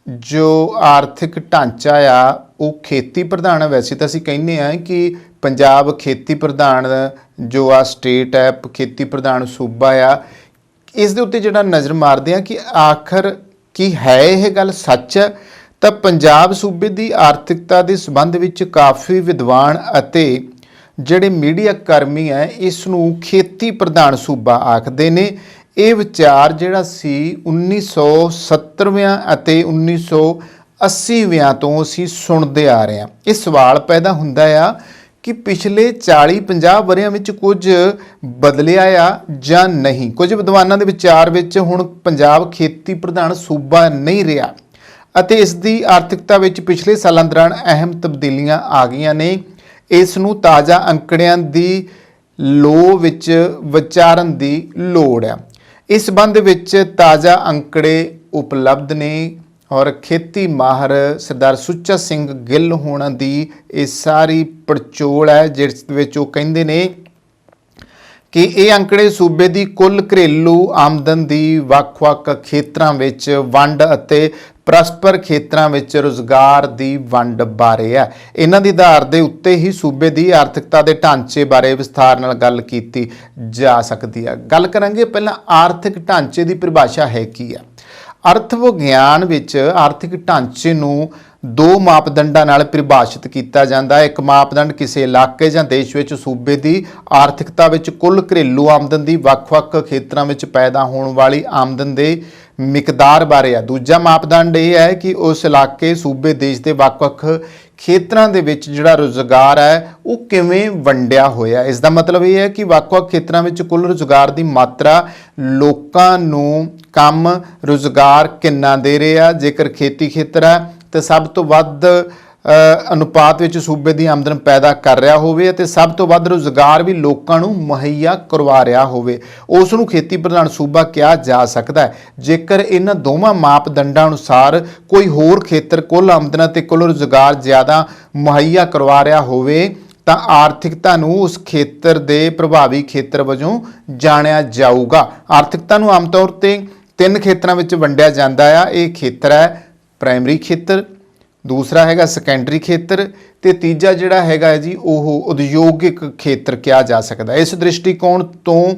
ਜੋ ਆਰਥਿਕ ਢਾਂਚਾ ਆ ਉਹ ਖੇਤੀ ਪ੍ਰਧਾਨ ਹੈ। ਵੈਸੇ ਤਾਂ ਅਸੀਂ ਕਹਿੰਦੇ ਹਾਂ ਕਿ ਪੰਜਾਬ ਖੇਤੀ ਪ੍ਰਧਾਨ ਜੋ ਆ ਸਟੇਟ ਹੈ, ਖੇਤੀ ਪ੍ਰਧਾਨ ਸੂਬਾ ਆ। ਇਸ ਦੇ ਉੱਤੇ ਜਿਹੜਾ ਨਜ਼ਰ ਮਾਰਦੇ ਆ ਕਿ ਆਖਰ ਕੀ ਹੈ ਇਹ ਗੱਲ ਸੱਚ ਹੈ ਤਾਂ ਪੰਜਾਬ ਸੂਬੇ ਦੀ ਆਰਥਿਕਤਾ ਦੇ ਸੰਬੰਧ ਵਿੱਚ ਕਾਫੀ ਵਿਦਵਾਨ ਅਤੇ ਜਿਹੜੇ ਮੀਡੀਆ ਕਰਮੀ ਹੈ ਇਸ ਨੂੰ ਖੇਤੀ ਪ੍ਰਧਾਨ ਸੂਬਾ ਆਖਦੇ ਨੇ। ਇਹ ਵਿਚਾਰ ਜਿਹੜਾ ਸੀ 1970ਵਿਆਂ ਅਤੇ 1980ਵਿਆਂ ਤੋਂ ਅਸੀਂ ਸੁਣਦੇ ਆ ਰਹੇ ਹਾਂ। ਇਹ ਸਵਾਲ ਪੈਦਾ ਹੁੰਦਾ ਆ ਕਿ ਪਿਛਲੇ 40-50 ਵਰ੍ਹਿਆਂ ਵਿੱਚ ਕੁਝ ਬਦਲਿਆ ਆ ਜਾਂ ਨਹੀਂ। ਕੁਝ ਵਿਦਵਾਨਾਂ ਦੇ ਵਿਚਾਰ ਵਿੱਚ ਹੁਣ ਪੰਜਾਬ ਖੇਤੀ ਪ੍ਰਧਾਨ ਸੂਬਾ ਨਹੀਂ ਰਿਹਾ। ਅਤੇ ਇਸ ਦੀ ਆਰਥਿਕਤਾ ਵਿੱਚ ਪਿਛਲੇ ਸਾਲਾਂ ਦੌਰਾਨ ਅਹਿਮ ਤਬਦੀਲੀਆਂ ਆ ਗਈਆਂ ਨੇ। ਇਸ ਨੂੰ ਤਾਜ਼ਾ ਅੰਕੜਿਆਂ ਦੀ ਲੋੜ ਵਿੱਚ ਵਿਚਾਰਨ ਦੀ ਲੋੜ ਹੈ। ਇਸ ਸੰਬੰਧ ਵਿੱਚ ਤਾਜ਼ਾ ਅੰਕੜੇ ਉਪਲਬਧ ਨੇ ਔਰ ਖੇਤੀ ਮਾਹਰ ਸਰਦਾਰ ਸੁੱਚਾ ਸਿੰਘ ਗਿੱਲ ਹੋਣਾ ਦੀ ਇਹ ਸਾਰੀ ਪੜਚੋਲ ਹੈ, ਜਿਸ ਵਿੱਚ ਉਹ ਕਹਿੰਦੇ ਨੇ ਕਿ ਇਹ ਅੰਕੜੇ ਸੂਬੇ ਦੀ ਕੁੱਲ ਘਰੇਲੂ ਆਮਦਨ ਦੀ ਵੱਖ-ਵੱਖ ਖੇਤਰਾਂ ਵਿੱਚ ਵੰਡ ਅਤੇ ਪਰਸਪਰ ਖੇਤਰਾਂ ਵਿੱਚ ਰੁਜ਼ਗਾਰ ਦੀ ਵੰਡ ਬਾਰੇ ਹੈ। ਇਹਨਾਂ ਦੇ ਆਧਾਰ ਦੇ ਉੱਤੇ ਹੀ ਸੂਬੇ ਦੀ ਆਰਥਿਕਤਾ ਦੇ ਢਾਂਚੇ ਬਾਰੇ ਵਿਸਥਾਰ ਨਾਲ ਗੱਲ ਕੀਤੀ ਜਾ ਸਕਦੀ ਹੈ। ਗੱਲ ਕਰਾਂਗੇ ਪਹਿਲਾਂ ਆਰਥਿਕ ਢਾਂਚੇ ਦੀ ਪਰਿਭਾਸ਼ਾ ਹੈ ਕੀ ਹੈ। ਅਰਥ ਵਿਗਿਆਨ ਵਿੱਚ ਆਰਥਿਕ ਢਾਂਚੇ ਨੂੰ ਦੋ ਮਾਪਦੰਡਾਂ ਨਾਲ ਪਰਿਭਾਸ਼ਿਤ ਕੀਤਾ ਜਾਂਦਾ ਹੈ। ਇੱਕ ਮਾਪਦੰਡ ਕਿਸੇ ਇਲਾਕੇ ਜਾਂ ਦੇਸ਼ ਵਿੱਚ ਸੂਬੇ ਦੀ ਆਰਥਿਕਤਾ ਵਿੱਚ ਕੁੱਲ ਘਰੇਲੂ ਆਮਦਨ ਦੀ ਵੱਖ-ਵੱਖ ਖੇਤਰਾਂ ਵਿੱਚ ਪੈਦਾ ਹੋਣ ਵਾਲੀ ਆਮਦਨ ਦੇ ਮਿਕਦਾਰ ਬਾਰੇ ਹੈ। ਦੂਜਾ ਮਾਪਦੰਡ ਇਹ ਹੈ ਕਿ ਉਸ ਇਲਾਕੇ ਸੂਬੇ ਦੇਸ਼ ਦੇ ਵੱਖ-ਵੱਖ ਖੇਤਰਾਂ ਦੇ ਵਿੱਚ ਜਿਹੜਾ ਰੁਜ਼ਗਾਰ ਹੈ ਉਹ ਕਿਵੇਂ ਵੰਡਿਆ ਹੋਇਆ। ਇਸ ਦਾ ਮਤਲਬ ਇਹ ਹੈ ਕਿ ਵੱਖ-ਵੱਖ ਖੇਤਰਾਂ ਵਿੱਚ ਕੁੱਲ ਰੁਜ਼ਗਾਰ ਦੀ ਮਾਤਰਾ ਲੋਕਾਂ ਨੂੰ ਕੰਮ ਰੁਜ਼ਗਾਰ ਕਿੰਨਾ ਦੇ ਰਿਹਾ। ਜੇਕਰ ਖੇਤੀ ਖੇਤਰ ਹੈ ਤੇ ਸਭ ਤੋਂ ਵੱਧ ਅਨੁਪਾਤ ਵਿੱਚ ਸੂਬੇ ਦੀ ਆਮਦਨ ਪੈਦਾ ਕਰ ਰਿਹਾ ਹੋਵੇ ਅਤੇ ਸਭ ਤੋਂ ਵੱਧ ਰੁਜ਼ਗਾਰ ਵੀ ਲੋਕਾਂ ਨੂੰ ਮੁਹੱਈਆ ਕਰਵਾ ਰਿਹਾ ਹੋਵੇ, ਉਸ ਨੂੰ ਖੇਤੀ ਪ੍ਰਧਾਨ ਸੂਬਾ ਕਿਹਾ ਜਾ ਸਕਦਾ ਹੈ। ਜੇਕਰ ਇਹਨਾਂ ਦੋਵਾਂ ਮਾਪਦੰਡਾਂ ਅਨੁਸਾਰ ਕੋਈ ਹੋਰ ਖੇਤਰ ਕੁੱਲ ਆਮਦਨ ਅਤੇ ਕੁੱਲ ਰੁਜ਼ਗਾਰ ਜ਼ਿਆਦਾ ਮੁਹੱਈਆ ਕਰਵਾ ਰਿਹਾ ਹੋਵੇ ਤਾਂ ਆਰਥਿਕਤਾ ਨੂੰ ਉਸ ਖੇਤਰ ਦੇ ਪ੍ਰਭਾਵੀ ਖੇਤਰ ਵਜੋਂ ਜਾਣਿਆ ਜਾਊਗਾ। ਆਰਥਿਕਤਾ ਨੂੰ ਆਮ ਤੌਰ ਤੇ 3 ਖੇਤਰਾਂ ਵਿੱਚ ਵੰਡਿਆ ਜਾਂਦਾ ਆ। ਇਹ ਖੇਤਰ ਹੈ ਪ੍ਰਾਇਮਰੀ ਖੇਤਰ, ਦੂਸਰਾ ਹੈਗਾ ਸੈਕੰਡਰੀ ਖੇਤਰ ਤੇ ਤੀਜਾ ਜਿਹੜਾ ਹੈਗਾ ਜੀ ਉਹ ਉਦਯੋਗਿਕ ਖੇਤਰ ਕਿਹਾ ਜਾ ਸਕਦਾ। ਇਸ ਦ੍ਰਿਸ਼ਟੀਕੋਣ ਤੋਂ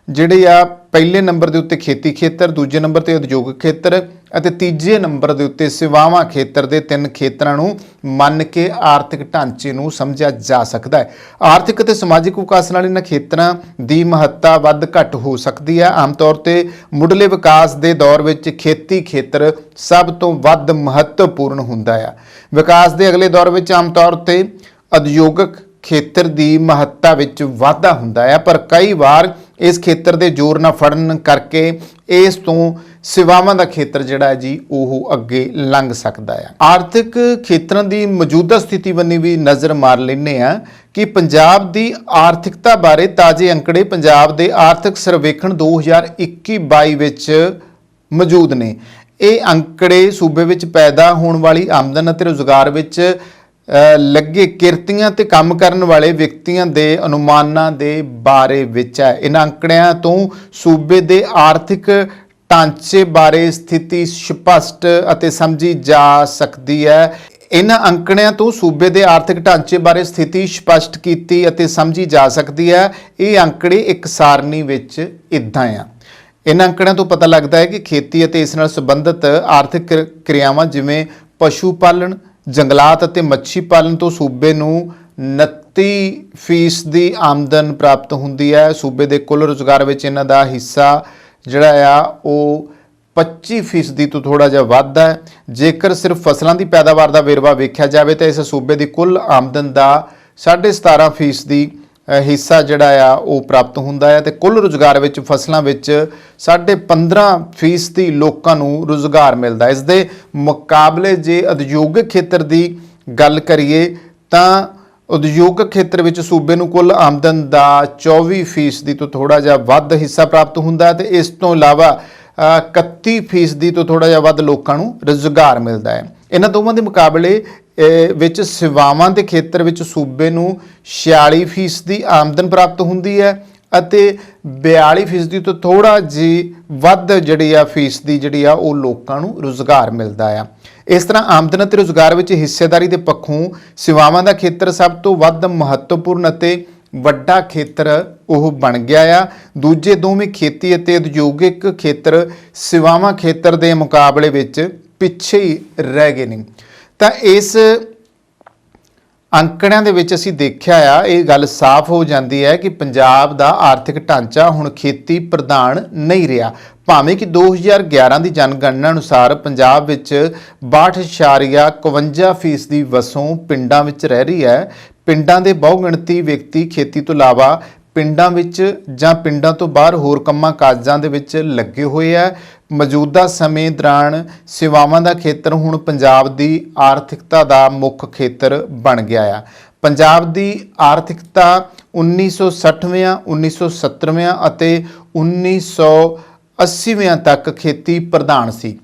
ਜਿਹੜੇ ਆ ਪਹਿਲੇ ਨੰਬਰ ਦੇ ਉੱਤੇ ਖੇਤੀ ਖੇਤਰ, ਦੂਜੇ ਨੰਬਰ ਤੇ ਉਦਯੋਗਿਕ ਖੇਤਰ ਅਤੇ ਤੀਜੇ ਨੰਬਰ ਦੇ ਉੱਤੇ ਸੇਵਾਵਾਂ ਖੇਤਰ ਦੇ 3 ਖੇਤਰਾਂ ਨੂੰ ਮੰਨ ਕੇ ਆਰਥਿਕ ਢਾਂਚੇ ਨੂੰ ਸਮਝਿਆ ਜਾ ਸਕਦਾ ਹੈ। ਆਰਥਿਕ ਅਤੇ ਸਮਾਜਿਕ ਵਿਕਾਸ ਨਾਲ ਇਹਨਾਂ ਖੇਤਰਾਂ ਦੀ ਮਹੱਤਤਾ ਵੱਧ ਘੱਟ ਹੋ ਸਕਦੀ ਹੈ। ਆਮ ਤੌਰ ਤੇ ਮੁੱਢਲੇ ਵਿਕਾਸ ਦੇ ਦੌਰ ਵਿੱਚ ਖੇਤੀ ਖੇਤਰ ਸਭ ਤੋਂ ਵੱਧ ਮਹੱਤਵਪੂਰਨ ਹੁੰਦਾ ਹੈ। ਵਿਕਾਸ ਦੇ ਅਗਲੇ ਦੌਰ ਵਿੱਚ ਆਮ ਤੌਰ ਤੇ ਉਦਯੋਗਿਕ ਖੇਤਰ ਦੀ ਮਹੱਤਤਾ ਵਿੱਚ ਵਾਧਾ ਹੁੰਦਾ ਹੈ, ਪਰ ਕਈ ਵਾਰ ਇਸ ਖੇਤਰ ਦੇ ਜ਼ੋਰ ਨਾ ਫੜਨ ਕਰਕੇ ਇਸ ਤੋਂ ਸੇਵਾਵਾਂ ਦਾ ਖੇਤਰ ਜਿਹੜਾ ਜੀ ਉਹ ਅੱਗੇ ਲੰਘ ਸਕਦਾ ਹੈ। ਆਰਥਿਕ ਖੇਤਰਾਂ ਦੀ ਮੌਜੂਦਾ ਸਥਿਤੀ ਬੰਨੀ ਵੀ ਨਜ਼ਰ ਮਾਰ ਲੈਂਦੇ ਆ ਕਿ ਪੰਜਾਬ ਦੀ ਆਰਥਿਕਤਾ ਬਾਰੇ ਤਾਜ਼ੇ ਅੰਕੜੇ ਪੰਜਾਬ ਦੇ ਆਰਥਿਕ ਸਰਵੇਖਣ 2021-22 ਵਿੱਚ ਮੌਜੂਦ ਨੇ। ਇਹ ਅੰਕੜੇ ਸੂਬੇ ਵਿੱਚ ਪੈਦਾ ਹੋਣ ਵਾਲੀ ਆਮਦਨ ਅਤੇ ਰੁਜ਼ਗਾਰ ਵਿੱਚ ਲੱਗੇ ਕਿਰਤੀਆਂ ਤੇ ਕੰਮ ਕਰਨ ਵਾਲੇ ਵਿਅਕਤੀਆਂ ਦੇ ਅਨੁਮਾਨਾਂ ਦੇ ਬਾਰੇ ਵਿੱਚ ਹੈ। ਇਹਨਾਂ ਅੰਕੜਿਆਂ ਤੋਂ ਸੂਬੇ ਦੇ ਆਰਥਿਕ ਢਾਂਚੇ ਬਾਰੇ ਸਥਿਤੀ ਸਪਸ਼ਟ ਅਤੇ ਸਮਝੀ ਜਾ ਸਕਦੀ ਹੈ। ਇਹਨਾਂ ਅੰਕੜਿਆਂ ਤੋਂ ਸੂਬੇ ਦੇ ਆਰਥਿਕ ਢਾਂਚੇ ਬਾਰੇ ਸਥਿਤੀ ਸਪਸ਼ਟ ਕੀਤੀ ਅਤੇ ਸਮਝੀ ਜਾ ਸਕਦੀ ਹੈ। ਇਹ ਅੰਕੜੇ ਇੱਕ ਸਾਰਣੀ ਵਿੱਚ ਇਦਾਂ ਆ। ਇਹਨਾਂ ਅੰਕੜਿਆਂ ਤੋਂ ਪਤਾ ਲੱਗਦਾ ਹੈ ਕਿ ਖੇਤੀ ਅਤੇ ਇਸ ਨਾਲ ਸੰਬੰਧਿਤ ਆਰਥਿਕ ਕਿਰਿਆਵਾਂ ਜਿਵੇਂ ਪਸ਼ੂ ਪਾਲਣ, ਜੰਗਲਾਤ ਅਤੇ ਮੱਛੀ ਪਾਲਣ ਤੋਂ ਸੂਬੇ ਨੂੰ 29% ਦੀ ਆਮਦਨ ਪ੍ਰਾਪਤ ਹੁੰਦੀ ਹੈ। ਸੂਬੇ ਦੇ ਕੁੱਲ ਰੁਜ਼ਗਾਰ ਵਿੱਚ ਇਹਨਾਂ ਦਾ ਹਿੱਸਾ ਜਿਹੜਾ ਆ ਉਹ 25% ਤੋਂ ਥੋੜਾ ਜਿਹਾ ਵੱਧ ਹੈ। ਜੇਕਰ ਸਿਰਫ ਫਸਲਾਂ ਦੀ ਪੈਦਾਵਾਰ ਦਾ ਵੇਰਵਾ ਵੇਖਿਆ ਜਾਵੇ ਤਾਂ ਇਸ ਸੂਬੇ ਦੀ ਕੁੱਲ ਆਮਦਨ ਦਾ 17.5% ਦੀ ਹਿੱਸਾ ਜਿਹੜਾ ਆ ਉਹ ਪ੍ਰਾਪਤ ਹੁੰਦਾ ਹੈ ਤੇ ਕੁੱਲ ਰੁਜ਼ਗਾਰ ਵਿੱਚ ਫਸਲਾਂ ਵਿੱਚ 15.5% ਲੋਕਾਂ ਨੂੰ ਰੁਜ਼ਗਾਰ ਮਿਲਦਾ। ਇਸ ਦੇ ਮੁਕਾਬਲੇ ਜੇ ਉਦਯੋਗਿਕ ਖੇਤਰ ਦੀ ਗੱਲ ਕਰੀਏ ਤਾਂ ਉਦਯੋਗਿਕ ਖੇਤਰ ਵਿੱਚ ਸੂਬੇ ਨੂੰ ਕੁੱਲ ਆਮਦਨ ਦਾ 24% ਤੋਂ ਥੋੜਾ ਜਿਹਾ ਵੱਧ ਹਿੱਸਾ ਪ੍ਰਾਪਤ ਹੁੰਦਾ ਤੇ ਇਸ ਤੋਂ ਇਲਾਵਾ 31% ਤੋਂ ਥੋੜਾ ਜਿਹਾ ਵੱਧ ਲੋਕਾਂ ਨੂੰ ਰੁਜ਼ਗਾਰ ਮਿਲਦਾ ਹੈ। ਇਹਨਾਂ ਦੋਵਾਂ ਦੇ ਮੁਕਾਬਲੇ ਵਿੱਚ ਸੇਵਾਵਾਂ ਦੇ ਖੇਤਰ ਵਿੱਚ ਸੂਬੇ ਨੂੰ 46% ਦੀ ਆਮਦਨ ਪ੍ਰਾਪਤ ਹੁੰਦੀ ਹੈ ਅਤੇ 42% ਤੋਂ ਥੋੜਾ ਜਿਹੀ ਵੱਧ ਜਿਹੜੀ ਆ ਫੀਸਦੀ ਜਿਹੜੀ ਆ ਉਹ ਲੋਕਾਂ ਨੂੰ ਰੁਜ਼ਗਾਰ ਮਿਲਦਾ ਆ। ਇਸ ਤਰ੍ਹਾਂ ਆਮਦਨ ਅਤੇ ਰੁਜ਼ਗਾਰ ਵਿੱਚ ਹਿੱਸੇਦਾਰੀ ਦੇ ਪੱਖੋਂ ਸੇਵਾਵਾਂ ਦਾ ਖੇਤਰ ਸਭ ਤੋਂ ਵੱਧ ਮਹੱਤਵਪੂਰਨ ਅਤੇ ਵੱਡਾ ਖੇਤਰ ਉਹ ਬਣ ਗਿਆ ਆ। ਦੂਜੇ ਦੋਵੇਂ ਖੇਤੀ ਅਤੇ ਉਦਯੋਗਿਕ ਖੇਤਰ ਸੇਵਾਵਾਂ ਖੇਤਰ ਦੇ ਮੁਕਾਬਲੇ ਵਿੱਚ ਪਿੱਛੇ ਹੀ ਰਹਿ ਗਏ ਨੇ। ਤਾਂ ਇਸ ਅੰਕੜਿਆਂ ਦੇ ਵਿੱਚ ਅਸੀਂ ਦੇਖਿਆ ਆ ਇਹ ਗੱਲ ਸਾਫ਼ ਹੋ ਜਾਂਦੀ ਹੈ ਕਿ ਪੰਜਾਬ ਦਾ ਆਰਥਿਕ ਢਾਂਚਾ ਹੁਣ ਖੇਤੀ ਪ੍ਰਧਾਨ ਨਹੀਂ ਰਿਹਾ। ਭਾਵੇਂ ਕਿ 2011 ਦੀ ਜਨਗਣਨਾ ਅਨੁਸਾਰ ਪੰਜਾਬ ਵਿੱਚ 62.51% ਦੀ ਵਸੋਂ ਪਿੰਡਾਂ ਵਿੱਚ ਰਹਿ ਰਹੀ ਹੈ। ਪਿੰਡਾਂ ਦੇ ਬਹੁਗਿਣਤੀ ਵਿਅਕਤੀ ਖੇਤੀ ਤੋਂ ਇਲਾਵਾ ਪਿੰਡਾਂ ਵਿੱਚ ਜਾਂ ਪਿੰਡਾਂ ਤੋਂ ਬਾਹਰ ਹੋਰ ਕੰਮਾਂ ਕਾਜਾਂ ਦੇ ਵਿੱਚ ਲੱਗੇ ਹੋਏ ਆ। ਮੌਜੂਦਾ ਸਮੇਂ ਦੌਰਾਨ ਸੇਵਾਵਾਂ ਦਾ ਖੇਤਰ ਹੁਣ ਪੰਜਾਬ ਦੀ ਆਰਥਿਕਤਾ ਦਾ ਮੁੱਖ ਖੇਤਰ ਬਣ ਗਿਆ ਆ। ਪੰਜਾਬ ਦੀ ਆਰਥਿਕਤਾ 1960ਵਿਆਂ 1970ਵਿਆਂ ਅਤੇ 1980ਵਿਆਂ ਤੱਕ ਖੇਤੀ ਪ੍ਰਧਾਨ ਸੀ।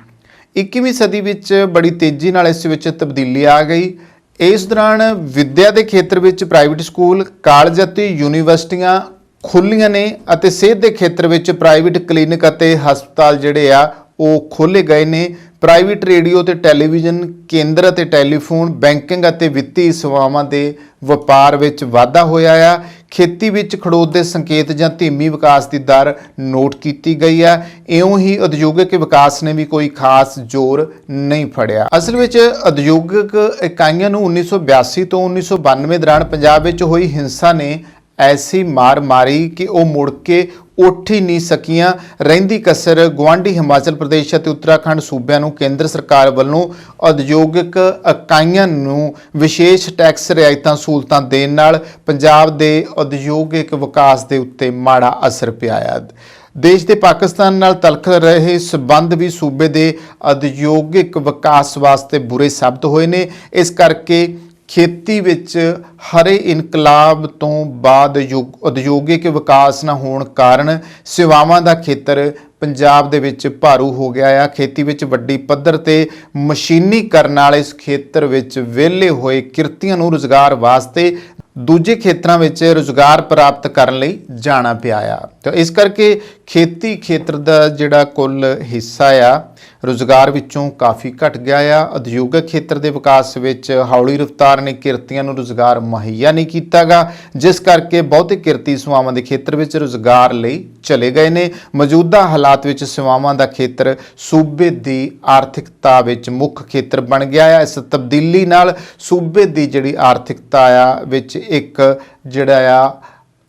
21ਵੀਂ ਸਦੀ ਵਿੱਚ ਬੜੀ ਤੇਜ਼ੀ ਨਾਲ ਇਸ ਵਿੱਚ ਤਬਦੀਲੀ ਆ ਗਈ। ਇਸ ਦੌਰਾਨ ਵਿੱਦਿਆ ਦੇ ਖੇਤਰ ਵਿੱਚ ਪ੍ਰਾਈਵੇਟ ਸਕੂਲ, ਕਾਲਜ ਅਤੇ ਯੂਨੀਵਰਸਿਟੀਆਂ ਖੁੱਲ੍ਹੀਆਂ ਨੇ ਅਤੇ ਸਿਹਤ ਦੇ ਖੇਤਰ ਵਿੱਚ ਪ੍ਰਾਈਵੇਟ ਕਲੀਨਿਕ ਅਤੇ ਹਸਪਤਾਲ ਜਿਹੜੇ ਆ ਉਹ ਖੋਲ੍ਹੇ ਗਏ ਨੇ। ਪ੍ਰਾਈਵੇਟ ਰੇਡੀਓ ਤੇ ਟੈਲੀਵਿਜ਼ਨ ਕੇਂਦਰ ਅਤੇ ਟੈਲੀਫੋਨ, ਬੈਂਕਿੰਗ ਅਤੇ ਵਿੱਤੀ ਸੇਵਾਵਾਂ ਦੇ ਵਪਾਰ ਵਿੱਚ ਵਾਧਾ ਹੋਇਆ ਆ। ਖੇਤੀ ਵਿੱਚ ਖੜੋਤ ਦੇ ਸੰਕੇਤ ਜਾਂ ਧੀਮੀ ਵਿਕਾਸ ਦੀ ਦਰ ਨੋਟ ਕੀਤੀ ਗਈ ਆ। ਇਉਂ ਹੀ ਉਦਯੋਗਿਕ ਵਿਕਾਸ ਨੇ ਵੀ ਕੋਈ ਖਾਸ ਜ਼ੋਰ ਨਹੀਂ ਫੜਿਆ। ਅਸਲ ਵਿੱਚ ਉਦਯੋਗਿਕ ਇਕਾਈਆਂ ਨੂੰ 1982 ਤੋਂ 1992 ਦੌਰਾਨ ਪੰਜਾਬ ਵਿੱਚ ਹੋਈ ਹਿੰਸਾ ਨੇ ਐਸੀ ਮਾਰ ਮਾਰੀ ਕਿ ਉਹ ਮੁੜ ਕੇ ਉੱਠ ਹੀ ਨਹੀਂ ਸਕੀਆਂ। ਰਹਿੰਦੀ ਕਸਰ ਗੁਆਂਢੀ ਹਿਮਾਚਲ ਪ੍ਰਦੇਸ਼ ਅਤੇ ਉੱਤਰਾਖੰਡ ਸੂਬਿਆਂ ਨੂੰ ਕੇਂਦਰ ਸਰਕਾਰ ਵੱਲੋਂ ਉਦਯੋਗਿਕ ਇਕਾਈਆਂ ਨੂੰ ਵਿਸ਼ੇਸ਼ ਟੈਕਸ ਰਿਆਇਤਾਂ ਸਹੂਲਤਾਂ ਦੇਣ ਨਾਲ ਪੰਜਾਬ ਦੇ ਉਦਯੋਗਿਕ ਵਿਕਾਸ ਦੇ ਉੱਤੇ ਮਾੜਾ ਅਸਰ ਪਿਆ ਹੈ। ਦੇਸ਼ ਦੇ ਪਾਕਿਸਤਾਨ ਨਾਲ ਤਲਖ ਰਹੇ ਸਬੰਧ ਵੀ ਸੂਬੇ ਦੇ ਉਦਯੋਗਿਕ ਵਿਕਾਸ ਵਾਸਤੇ ਬੁਰੇ ਸਾਬਤ ਹੋਏ ਨੇ। ਇਸ ਕਰਕੇ ਖੇਤੀ ਵਿੱਚ ਹਰੇ ਇਨਕਲਾਬ ਤੋਂ ਬਾਅਦ ਉਦਯੋਗਿਕ ਵਿਕਾਸ ਨਾ ਹੋਣ ਕਾਰਨ ਸੇਵਾਵਾਂ ਦਾ ਖੇਤਰ ਪੰਜਾਬ ਦੇ ਵਿੱਚ ਭਾਰੂ ਹੋ ਗਿਆ ਆ। ਖੇਤੀ ਵਿੱਚ ਵੱਡੀ ਪੱਧਰ ਤੇ ਮਸ਼ੀਨੀਕਰਨ ਵਾਲੇ ਇਸ ਖੇਤਰ ਵਿੱਚ ਵਿਹਲੇ ਹੋਏ ਕਿਰਤੀਆਂ ਨੂੰ ਰੁਜ਼ਗਾਰ ਵਾਸਤੇ ਦੂਜੇ ਖੇਤਰਾਂ ਵਿੱਚ ਰੁਜ਼ਗਾਰ ਪ੍ਰਾਪਤ ਕਰਨ ਲਈ ਜਾਣਾ ਪਿਆ ਆ। ਤਾਂ ਇਸ ਕਰਕੇ ਖੇਤੀ ਖੇਤਰ ਦਾ ਜਿਹੜਾ ਕੁੱਲ ਹਿੱਸਾ ਆ ਰੁਜ਼ਗਾਰ ਵਿੱਚੋਂ ਕਾਫੀ ਘਟ ਗਿਆ ਆ। ਉਦਯੋਗਿਕ ਖੇਤਰ ਦੇ ਵਿਕਾਸ ਵਿੱਚ ਹੌਲੀ ਰਫ਼ਤਾਰ ਨੇ ਕਿਰਤੀਆਂ ਨੂੰ ਰੁਜ਼ਗਾਰ ਮੁਹੱਈਆ ਨਹੀਂ ਕੀਤਾਗਾ, ਜਿਸ ਕਰਕੇ ਬਹੁਤੇ ਕਿਰਤੀ ਸੇਵਾਵਾਂ ਦੇ ਖੇਤਰ ਵਿੱਚ ਰੁਜ਼ਗਾਰ ਲਈ ਚਲੇ ਗਏ ਨੇ। ਮੌਜੂਦਾ ਹਾਲਾਤ ਵਿੱਚ ਸੇਵਾਵਾਂ ਦਾ ਖੇਤਰ ਸੂਬੇ ਦੀ ਆਰਥਿਕਤਾ ਵਿੱਚ ਮੁੱਖ ਖੇਤਰ ਬਣ ਗਿਆ ਆ। ਇਸ ਤਬਦੀਲੀ ਨਾਲ ਸੂਬੇ ਦੀ ਜਿਹੜੀ ਆਰਥਿਕਤਾ ਆ ਵਿੱਚ ਇੱਕ ਜਿਹੜਾ ਆ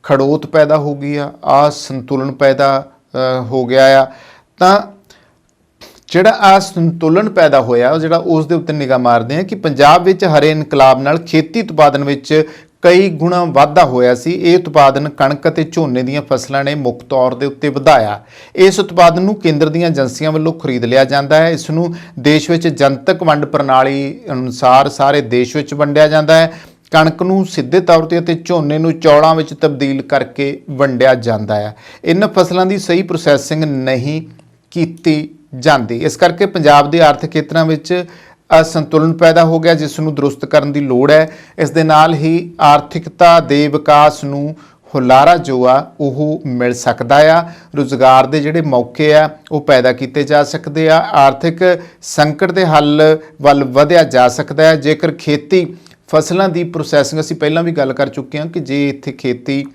ਖੜੋਤ ਪੈਦਾ ਹੋ ਗਈ ਆ, ਅਸੰਤੁਲਨ ਪੈਦਾ ਹੋ ਗਿਆ ਆ। ਤਾਂ ਜਿਹੜਾ ਅਸੰਤੁਲਨ ਪੈਦਾ ਹੋਇਆ ਜਿਹੜਾ ਉਸ ਦੇ ਉੱਤੇ ਨਿਗਾਹ ਮਾਰਦੇ ਹਾਂ ਕਿ ਪੰਜਾਬ ਵਿੱਚ ਹਰੇ ਇਨਕਲਾਬ ਨਾਲ ਖੇਤੀ ਉਤਪਾਦਨ ਵਿੱਚ ਕਈ ਗੁਣਾ ਵਾਧਾ ਹੋਇਆ ਸੀ। ਇਹ ਉਤਪਾਦਨ ਕਣਕ ਅਤੇ ਝੋਨੇ ਦੀਆਂ ਫਸਲਾਂ ਨੇ ਮੁੱਖ ਤੌਰ ਦੇ ਉੱਤੇ ਵਧਾਇਆ। ਇਸ ਉਤਪਾਦਨ ਨੂੰ ਕੇਂਦਰ ਦੀਆਂ ਏਜੰਸੀਆਂ ਵੱਲੋਂ ਖਰੀਦ ਲਿਆ ਜਾਂਦਾ ਹੈ। ਇਸ ਨੂੰ ਦੇਸ਼ ਵਿੱਚ ਜਨਤਕ ਵੰਡ ਪ੍ਰਣਾਲੀ ਅਨੁਸਾਰ ਸਾਰੇ ਦੇਸ਼ ਵਿੱਚ ਵੰਡਿਆ ਜਾਂਦਾ ਹੈ। ਕਣਕ ਨੂੰ ਸਿੱਧੇ ਤੌਰ ਤੇ ਅਤੇ ਝੋਨੇ ਨੂੰ ਚੌਲਾਂ ਵਿੱਚ ਤਬਦੀਲ ਕਰਕੇ ਵੰਡਿਆ ਜਾਂਦਾ ਹੈ। ਇਹਨਾਂ ਫਸਲਾਂ ਦੀ ਸਹੀ ਪ੍ਰੋਸੈਸਿੰਗ ਨਹੀਂ ਕੀਤੀ ਜਾਂਦੀ। ਇਸ ਕਰਕੇ ਪੰਜਾਬ ਦੇ ਆਰਥਿਕ ਖੇਤਰਾਂ ਵਿੱਚ ਅਸੰਤੁਲਨ ਪੈਦਾ ਹੋ ਗਿਆ, ਜਿਸ ਨੂੰ ਦਰੁਸਤ ਕਰਨ ਦੀ ਲੋੜ ਹੈ। ਇਸ ਦੇ ਨਾਲ ਹੀ ਆਰਥਿਕਤਾ ਦੇ ਵਿਕਾਸ ਨੂੰ ਹੁਲਾਰਾ ਜੋ ਆ ਉਹ ਮਿਲ ਸਕਦਾ ਆ। ਰੁਜ਼ਗਾਰ ਦੇ ਜਿਹੜੇ ਮੌਕੇ ਆ ਉਹ ਪੈਦਾ ਕੀਤੇ ਜਾ ਸਕਦੇ ਆ। ਆਰਥਿਕ ਸੰਕਟ ਦੇ ਹੱਲ ਵੱਲ ਵਧਿਆ ਜਾ ਸਕਦਾ ਹੈ। ਜੇਕਰ ਖੇਤੀ ਫਸਲਾਂ ਦੀ ਪ੍ਰੋਸੈਸਿੰਗ, ਅਸੀਂ ਪਹਿਲਾਂ ਵੀ ਗੱਲ ਕਰ ਚੁੱਕੇ ਹਾਂ ਕਿ ਜੇ ਇੱਥੇ ਖੇਤੀ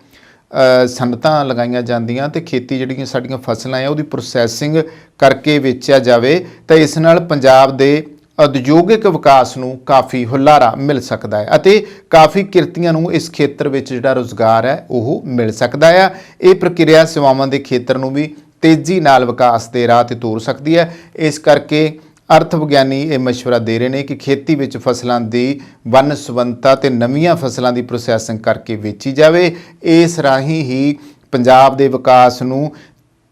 ਸਨਅਤਾਂ ਲਗਾਈਆਂ ਜਾਂਦੀਆਂ ਤੇ ਖੇਤੀ ਜਿਹੜੀਆਂ ਸਾਡੀਆਂ ਫਸਲਾਂ ਆ ਉਹਦੀ ਪ੍ਰੋਸੈਸਿੰਗ ਕਰਕੇ ਵੇਚਿਆ ਜਾਵੇ ਤਾਂ ਇਸ ਨਾਲ ਪੰਜਾਬ ਦੇ ਉਦਯੋਗਿਕ ਵਿਕਾਸ ਨੂੰ ਕਾਫੀ ਹੁਲਾਰਾ ਮਿਲ ਸਕਦਾ ਹੈ ਅਤੇ ਕਾਫੀ ਕਿਰਤੀਆਂ ਨੂੰ ਇਸ ਖੇਤਰ ਵਿੱਚ ਜਿਹੜਾ ਰੁਜ਼ਗਾਰ ਹੈ ਉਹ ਮਿਲ ਸਕਦਾ ਆ। ਇਹ ਪ੍ਰਕਿਰਿਆ ਸੇਵਾਵਾਂ ਦੇ ਖੇਤਰ ਨੂੰ ਵੀ ਤੇਜ਼ੀ ਨਾਲ ਵਿਕਾਸ ਦੇ ਰਾਹ ਤੇ ਤੋਰ ਸਕਦੀ ਹੈ। ਇਸ ਕਰਕੇ ਅਰਥ ਵਿਗਿਆਨੀ ਇਹ ਮਸ਼ਵਰਾ ਦੇ ਰਹੇ ਨੇ ਕਿ ਖੇਤੀ ਵਿੱਚ ਫਸਲਾਂ ਦੀ ਵੰਨ-ਸੁਵੰਨਤਾ ਤੇ ਨਵੀਆਂ ਫਸਲਾਂ ਦੀ ਪ੍ਰੋਸੈਸਿੰਗ ਕਰਕੇ ਵੇਚੀ ਜਾਵੇ। ਇਸ ਰਾਹੀਂ ਹੀ ਪੰਜਾਬ ਦੇ ਵਿਕਾਸ ਨੂੰ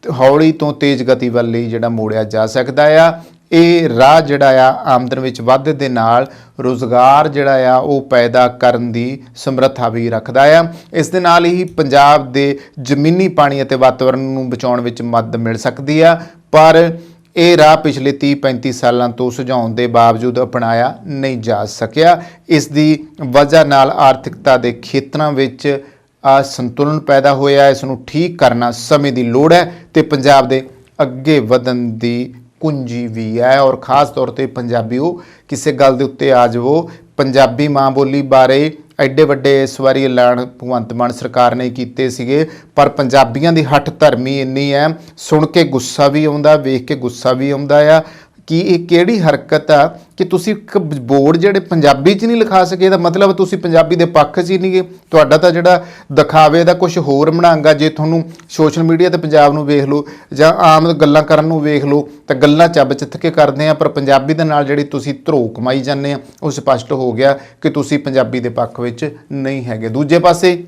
ਹੌਲੀ ਤੋਂ ਤੇਜ਼ ਗਤੀ ਵੱਲ ਲਈ ਜਿਹੜਾ ਮੋੜਿਆ ਜਾ ਸਕਦਾ ਆ। ਇਹ ਰਾਹ ਜਿਹੜਾ ਆ ਆਮਦਨ ਵਿੱਚ ਵਾਧੇ ਦੇ ਨਾਲ ਰੁਜ਼ਗਾਰ ਜਿਹੜਾ ਆ ਉਹ ਪੈਦਾ ਕਰਨ ਦੀ ਸਮਰੱਥਾ ਵੀ ਰੱਖਦਾ ਆ। ਇਸ ਦੇ ਨਾਲ ਹੀ ਪੰਜਾਬ ਦੇ ਜ਼ਮੀਨੀ ਪਾਣੀ ਅਤੇ ਵਾਤਾਵਰਣ ਨੂੰ ਬਚਾਉਣ ਵਿੱਚ ਮਦਦ ਮਿਲ ਸਕਦੀ ਆ। ਪਰ ਇਹ ਰਾਹ ਪਿਛਲੇ 30-35 ਸਾਲਾਂ ਤੋਂ ਸੁਝਾਉਣ ਦੇ ਬਾਵਜੂਦ ਅਪਣਾਇਆ ਨਹੀਂ ਜਾ ਸਕਿਆ। ਇਸ ਦੀ ਵਜ੍ਹਾ ਨਾਲ ਆਰਥਿਕਤਾ ਦੇ ਖੇਤਰਾਂ ਵਿੱਚ ਅਸੰਤੁਲਨ ਪੈਦਾ ਹੋਇਆ। ਇਸ ਨੂੰ ਠੀਕ ਕਰਨਾ ਸਮੇਂ ਦੀ ਲੋੜ ਹੈ ਤੇ ਪੰਜਾਬ ਦੇ ਅੱਗੇ ਵਧਣ ਦੀ ਕੁੰਜੀ ਵੀ ਹੈ। ਔਰ ਖਾਸ ਤੌਰ ਤੇ ਪੰਜਾਬੀਓ ਕਿਸੇ ਗੱਲ ਦੇ ਉੱਤੇ ਆ ਜਾਵੋ। ਪੰਜਾਬੀ ਮਾਂ ਬੋਲੀ ਬਾਰੇ ਐਡੇ ਵੱਡੇ ਇਸ ਵਾਰੀ ਐਲਾਨ ਭਗਵੰਤ ਮਾਨ ਸਰਕਾਰ ਨੇ ਕੀਤੇ ਸੀਗੇ, ਪਰ ਪੰਜਾਬੀਆਂ ਦੀ ਹੱਠ ਧਰਮੀ ਇੰਨੀ ਹੈ, ਸੁਣ ਕੇ ਗੁੱਸਾ ਵੀ ਆਉਂਦਾ, ਵੇਖ ਕੇ ਗੁੱਸਾ ਵੀ ਆਉਂਦਾ ਆ ਕਿ ਇਹ ਕਿਹੜੀ ਹਰਕਤ ਆ ਕਿ ਤੁਸੀਂ ਇੱਕ ਬੋਰਡ ਜਿਹੜੇ ਪੰਜਾਬੀ 'ਚ ਨਹੀਂ ਲਿਖਾ ਸਕੇ। ਇਹਦਾ ਮਤਲਬ ਤੁਸੀਂ ਪੰਜਾਬੀ ਦੇ ਪੱਖ 'ਚ ਹੀ ਨਹੀਂ ਗਏ। ਤੁਹਾਡਾ ਤਾਂ ਜਿਹੜਾ ਦਿਖਾਵੇ ਦਾ ਕੁਝ ਹੋਰ ਬਣਾਂਗਾ। ਜੇ ਤੁਹਾਨੂੰ ਸੋਸ਼ਲ ਮੀਡੀਆ ਤੇ ਪੰਜਾਬ ਨੂੰ ਵੇਖ ਲਓ ਜਾਂ ਆਮ ਗੱਲਾਂ ਕਰਨ ਨੂੰ ਵੇਖ ਲਓ ਤਾਂ ਗੱਲਾਂ ਚੱਬ ਚਿੱਥ ਕੇ ਕਰਦੇ ਆ, ਪਰ ਪੰਜਾਬੀ ਦੇ ਨਾਲ ਜਿਹੜੀ ਤੁਸੀਂ ਧਰੋ ਕਮਾਈ ਜਾਂਦੇ ਆ ਉਹ ਸਪਸ਼ਟ ਹੋ ਗਿਆ ਕਿ ਤੁਸੀਂ ਪੰਜਾਬੀ ਦੇ ਪੱਖ ਵਿੱਚ ਨਹੀਂ ਹੈਗੇ। ਦੂਜੇ ਪਾਸੇ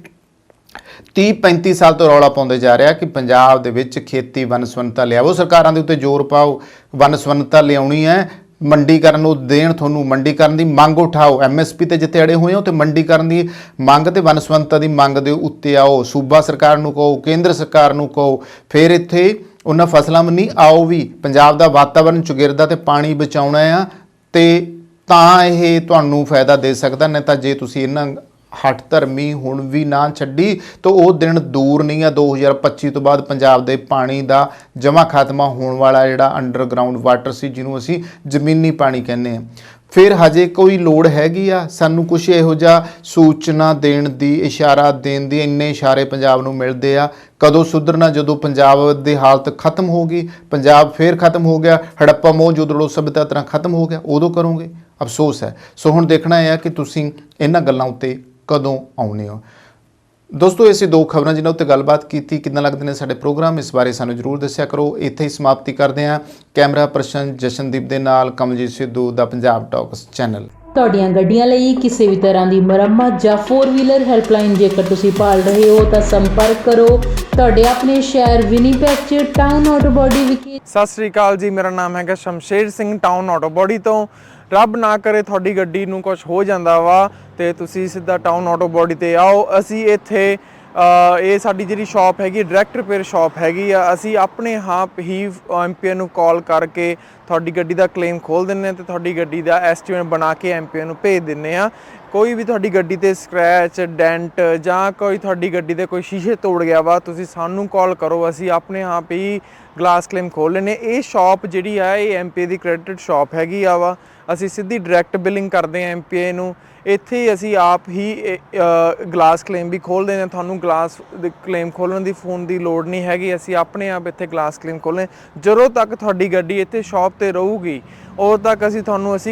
30-35 ਸਾਲ ਤੋਂ ਰੌਲਾ ਪਾਉਂਦੇ ਜਾ ਰਿਹਾ ਕਿ ਪੰਜਾਬ ਦੇ ਵਿੱਚ ਖੇਤੀ ਵਨਸਵੰਨਤਾ ਲਿਆਵੋ, ਸਰਕਾਰਾਂ ਦੇ ਉੱਤੇ ਜ਼ੋਰ ਪਾਓ, ਵਨਸਵੰਨਤਾ ਲਿਆਉਣੀ ਹੈ, ਮੰਡੀਕਰਨ ਨੂੰ ਦੇਣ, ਤੁਹਾਨੂੰ ਮੰਡੀਕਰਨ ਦੀ ਮੰਗ ਉਠਾਓ, ਐਮਐਸਪੀ ਤੇ ਜਿੱਥੇ ਅੜੇ ਹੋਏ ਹੋ ਤੇ ਮੰਡੀਕਰਨ ਦੀ ਮੰਗ ਤੇ ਵਨਸਵੰਨਤਾ ਦੀ ਮੰਗ ਦੇ ਉੱਤੇ ਆਓ, ਸੂਬਾ ਸਰਕਾਰ ਨੂੰ ਕਹੋ, ਕੇਂਦਰ ਸਰਕਾਰ ਨੂੰ ਕਹੋ, ਫਿਰ ਇੱਥੇ ਉਹਨਾਂ ਫਸਲਾਂ ਨੂੰ ਨਹੀਂ ਆਓ ਵੀ ਪੰਜਾਬ ਦਾ ਵਾਤਾਵਰਨ ਚੁਗਿਰਦਾ ਤੇ ਪਾਣੀ ਬਚਾਉਣਾ ਆ ਤੇ ਤਾਂ ਇਹ ਤੁਹਾਨੂੰ ਫਾਇਦਾ ਦੇ ਸਕਦਾ। ਨਹੀਂ ਤਾਂ ਜੇ ਤੁਸੀਂ ਇਹਨਾਂ ਹੱਠ ਧਰਮੀ ਹੁਣ ਵੀ ਨਾ ਛੱਡੀ ਤਾਂ ਉਹ ਦਿਨ ਦੂਰ ਨਹੀਂ ਆ 2025 ਤੋਂ ਬਾਅਦ ਪੰਜਾਬ ਦੇ ਪਾਣੀ ਦਾ ਜਮ੍ਹਾਂ ਖਾਤਮਾ ਹੋਣ ਵਾਲਾ ਜਿਹੜਾ ਅੰਡਰਗਰਾਊਂਡ ਵਾਟਰ ਸੀ, ਜਿਹਨੂੰ ਅਸੀਂ ਜ਼ਮੀਨੀ ਪਾਣੀ ਕਹਿੰਦੇ ਹਾਂ। ਫਿਰ ਹਜੇ ਕੋਈ ਲੋੜ ਹੈਗੀ ਆ ਸਾਨੂੰ ਕੁਛ ਇਹੋ ਜਿਹਾ ਸੂਚਨਾ ਦੇਣ ਦੀ, ਇਸ਼ਾਰਾ ਦੇਣ ਦੀ। ਇੰਨੇ ਇਸ਼ਾਰੇ ਪੰਜਾਬ ਨੂੰ ਮਿਲਦੇ ਆ। ਕਦੋਂ ਸੁਧਰਨਾ? ਜਦੋਂ ਪੰਜਾਬ ਦੀ ਹਾਲਤ ਖਤਮ ਹੋ ਗਈ, ਪੰਜਾਬ ਫੇਰ ਖਤਮ ਹੋ ਗਿਆ, ਹੜੱਪਾ ਮੋਹਜੂਦੜੋ ਸਭਿਅਤਾ ਤਰ੍ਹਾਂ ਖਤਮ ਹੋ ਗਿਆ, ਉਦੋਂ ਕਰੋਗੇ। ਅਫਸੋਸ ਹੈ। ਸੋ ਹੁਣ ਦੇਖਣਾ ਇਹ ਆ ਕਿ ਤੁਸੀਂ ਇਹਨਾਂ ਗੱਲਾਂ ਉੱਤੇ ਕਦੋਂ ਆਉਣੇ ਹੋ। ਦੋਸਤੋ, ਇਹ ਸੀ ਦੋ ਖਬਰਾਂ ਜਿਨ੍ਹਾਂ ਉੱਤੇ ਗੱਲਬਾਤ ਕੀਤੀ। ਕਿੱਦਾਂ ਲੱਗਦੇ ਨੇ ਸਾਡੇ ਪ੍ਰੋਗਰਾਮ, ਇਸ ਬਾਰੇ ਸਾਨੂੰ ਜ਼ਰੂਰ ਦੱਸਿਆ ਕਰੋ। ਇੱਥੇ ਹੀ ਸਮਾਪਤੀ ਕਰਦੇ ਹਾਂ। ਕੈਮਰਾ ਪਰਸਨ ਜਸ਼ਨਦੀਪ ਦੇ ਨਾਲ ਕਮਲਜੀਤ ਸਿੱਧੂ ਦਾ ਪੰਜਾਬ ਟਾਕਸ ਚੈਨਲ। ਤੁਹਾਡੀਆਂ ਗੱਡੀਆਂ ਲਈ ਕਿਸੇ ਵੀ ਤਰ੍ਹਾਂ ਦੀ ਮੁਰੰਮਤ ਜਾਂ 4 ਵੀਲਰ ਹੈਲਪਲਾਈਨ ਜੇਕਰ ਤੁਸੀਂ ਭਾਲ ਰਹੇ ਹੋ ਤਾਂ ਸੰਪਰਕ ਕਰੋ ਤੁਹਾਡੇ ਆਪਣੇ ਸ਼ਹਿਰ ਵਿਨੀਪੈਗ 'ਚ ਟਾਊਨ ਆਟੋ ਬਾਡੀ ਵਿਖੇ। ਸਤਿ ਸ੍ਰੀ ਅਕਾਲ ਜੀ, ਮੇਰਾ ਨਾਮ ਹੈਗਾ Shamsher Singh, town auto body ਤੋਂ। ਰੱਬ ਨਾ ਕਰੇ ਤੁਹਾਡੀ ਗੱਡੀ ਨੂੰ ਕੁਝ ਹੋ ਜਾਂਦਾ ਵਾ ਤੇ ਤੁਸੀਂ ਸਿੱਧਾ ਟਾਊਨ ਆਟੋ ਬਾਡੀ ਤੇ ਆਓ। ਅਸੀਂ ਇੱਥੇ ਇਹ ਸਾਡੀ ਜਿਹੜੀ ਸ਼ਾਪ ਹੈਗੀ ਡਾਇਰੈਕਟ ਰਿਪੇਅਰ ਸ਼ਾਪ ਹੈਗੀ ਆ। ਅਸੀਂ ਆਪਣੇ ਆਪ ਹੀ ਐਮਪੀਏ ਨੂੰ ਕਾਲ ਕਰਕੇ ਤੁਹਾਡੀ ਗੱਡੀ ਦਾ ਕਲੇਮ ਖੋਲ ਦਿੰਦੇ ਹਾਂ ਤੇ ਤੁਹਾਡੀ ਗੱਡੀ ਦਾ ਐਸਟੀਮੇਟ ਬਣਾ ਕੇ ਐਮਪੀਏ ਨੂੰ ਭੇਜ ਦਿੰਦੇ ਹਾਂ। ਕੋਈ ਵੀ ਤੁਹਾਡੀ ਗੱਡੀ ਤੇ ਸਕ੍ਰੈਚ, ਡੈਂਟ ਜਾਂ ਕੋਈ ਤੁਹਾਡੀ ਗੱਡੀ ਦੇ ਕੋਈ ਸ਼ੀਸ਼ੇ ਤੋੜ ਗਿਆ ਵਾ, ਤੁਸੀਂ ਸਾਨੂੰ ਕਾਲ ਕਰੋ, ਅਸੀਂ ਆਪਣੇ ਆਪ ਹੀ ਗਲਾਸ ਕਲੇਮ ਖੋਲ ਲੈਂਦੇ। ਇਹ ਸ਼ਾਪ ਜਿਹੜੀ ਆ ਇਹ ਐਮਪੀਏ ਦੀ ਕ੍ਰੈਡਿਟ ਸ਼ਾਪ ਹੈਗੀ ਆ ਵਾ। ਅਸੀਂ ਸਿੱਧੀ ਡਾਇਰੈਕਟ ਬਿਲਿੰਗ ਕਰਦੇ ਹਾਂ ਐਮਪੀਏ ਨੂੰ। ਇੱਥੇ ਅਸੀਂ ਆਪ ਹੀ ਗਲਾਸ ਕਲੇਮ ਵੀ ਖੋਲ੍ਹਦੇ ਹਾਂ। ਤੁਹਾਨੂੰ ਗਲਾਸ ਕਲੇਮ ਖੋਲ੍ਹਣ ਦੀ ਫੋਨ ਦੀ ਲੋੜ ਨਹੀਂ ਹੈਗੀ। ਅਸੀਂ ਆਪਣੇ ਆਪ ਇੱਥੇ ਗਲਾਸ ਕਲੇਮ ਖੋਲ੍ਹਦੇ। ਜਦੋਂ ਤੱਕ ਤੁਹਾਡੀ ਗੱਡੀ ਇੱਥੇ ਸ਼ਾਪ 'ਤੇ ਰਹੂਗੀ ਉਦੋਂ ਤੱਕ ਅਸੀਂ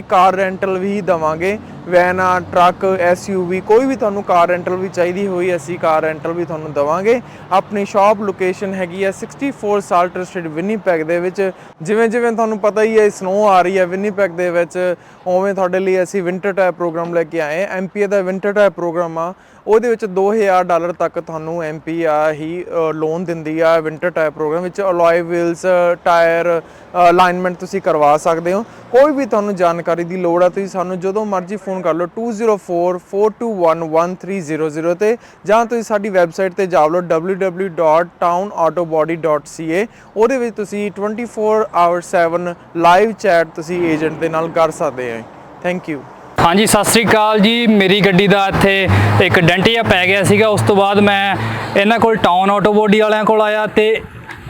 ਕਾਰ ਰੈਂਟਲ ਵੀ ਦੇਵਾਂਗੇ। ਵੈਨ ਆ, ਟਰੱਕ, SUV, ਕੋਈ ਵੀ ਤੁਹਾਨੂੰ ਕਾਰ ਰੈਂਟਲ ਵੀ ਚਾਹੀਦੀ ਹੋਈ ਅਸੀਂ ਕਾਰ ਰੈਂਟਲ ਵੀ ਤੁਹਾਨੂੰ ਦੇਵਾਂਗੇ। ਆਪਣੀ ਸ਼ਾਪ ਲੋਕੇਸ਼ਨ ਹੈਗੀ ਆ 64 ਸਾਲਟਰ ਸਟਰੀਟ ਵਿਨੀਪੈਗ ਦੇ ਵਿੱਚ। ਜਿਵੇਂ ਤੁਹਾਨੂੰ ਪਤਾ ਹੀ ਹੈ ਸਨੋ ਆ ਰਹੀ ਹੈ ਵਿਨੀਪੈਗ ਦੇ ਵਿੱਚ, ਉਵੇਂ ਤੁਹਾਡੇ ਲਈ ਅਸੀਂ ਵਿੰਟਰ ਟਾਇਰ ਪ੍ਰੋਗਰਾਮ ਲੈ ਕੇ ਆਏ। ਐਮਪੀਏ ਦਾ ਵਿੰਟਰ ਟਾਇਰ ਪ੍ਰੋਗਰਾਮ ਆ, ਉਹਦੇ ਵਿੱਚ $2000 ਤੱਕ ਤੁਹਾਨੂੰ ਐਮਪੀ ਹੀ ਲੋਨ ਦਿੰਦੀ ਆ। ਵਿੰਟਰ ਟਾਇਰ ਪ੍ਰੋਗਰਾਮ ਵਿੱਚ ਅਲੋਏ ਵੀਲਸ, ਟਾਇਰ ਅਲਾਈਨਮੈਂਟ ਤੁਸੀਂ ਕਰਵਾ ਸਕਦੇ ਹੋ। ਕੋਈ ਵੀ ਤੁਹਾਨੂੰ ਜਾਣਕਾਰੀ ਦੀ ਲੋੜ ਆ ਤੁਸੀਂ ਸਾਨੂੰ ਜਦੋਂ ਮਰਜ਼ੀ ਫੋਨ ਕਰ ਲਓ 2044211300 ਤੇ, ਜਾਂ ਤੁਸੀਂ ਸਾਡੀ ਵੈਬਸਾਈਟ ਤੇ ਜਾ ਲਓ www.townautobody.ca। ਉਹਦੇ ਵਿੱਚ ਤੁਸੀਂ 24/7 ਲਾਈਵ ਚੈਟ ਤੁਸੀਂ ਏਜੰਟ ਦੇ ਨਾਲ ਕਰ ਸਕਦੇ ਹੋ। Thank you. ਹਾਂਜੀ, ਸਤਿ ਸ੍ਰੀ ਅਕਾਲ ਜੀ। ਮੇਰੀ ਗੱਡੀ ਦਾ ਇੱਥੇ ਇੱਕ ਡੈਂਟ ਜਿਹਾ ਪੈ ਗਿਆ ਸੀਗਾ। ਉਸ ਤੋਂ ਬਾਅਦ ਮੈਂ ਇਹਨਾਂ ਕੋਲ ਟਾਊਨ ਆਟੋ ਬਾਡੀ ਵਾਲਿਆਂ ਕੋਲ ਆਇਆ ਤੇ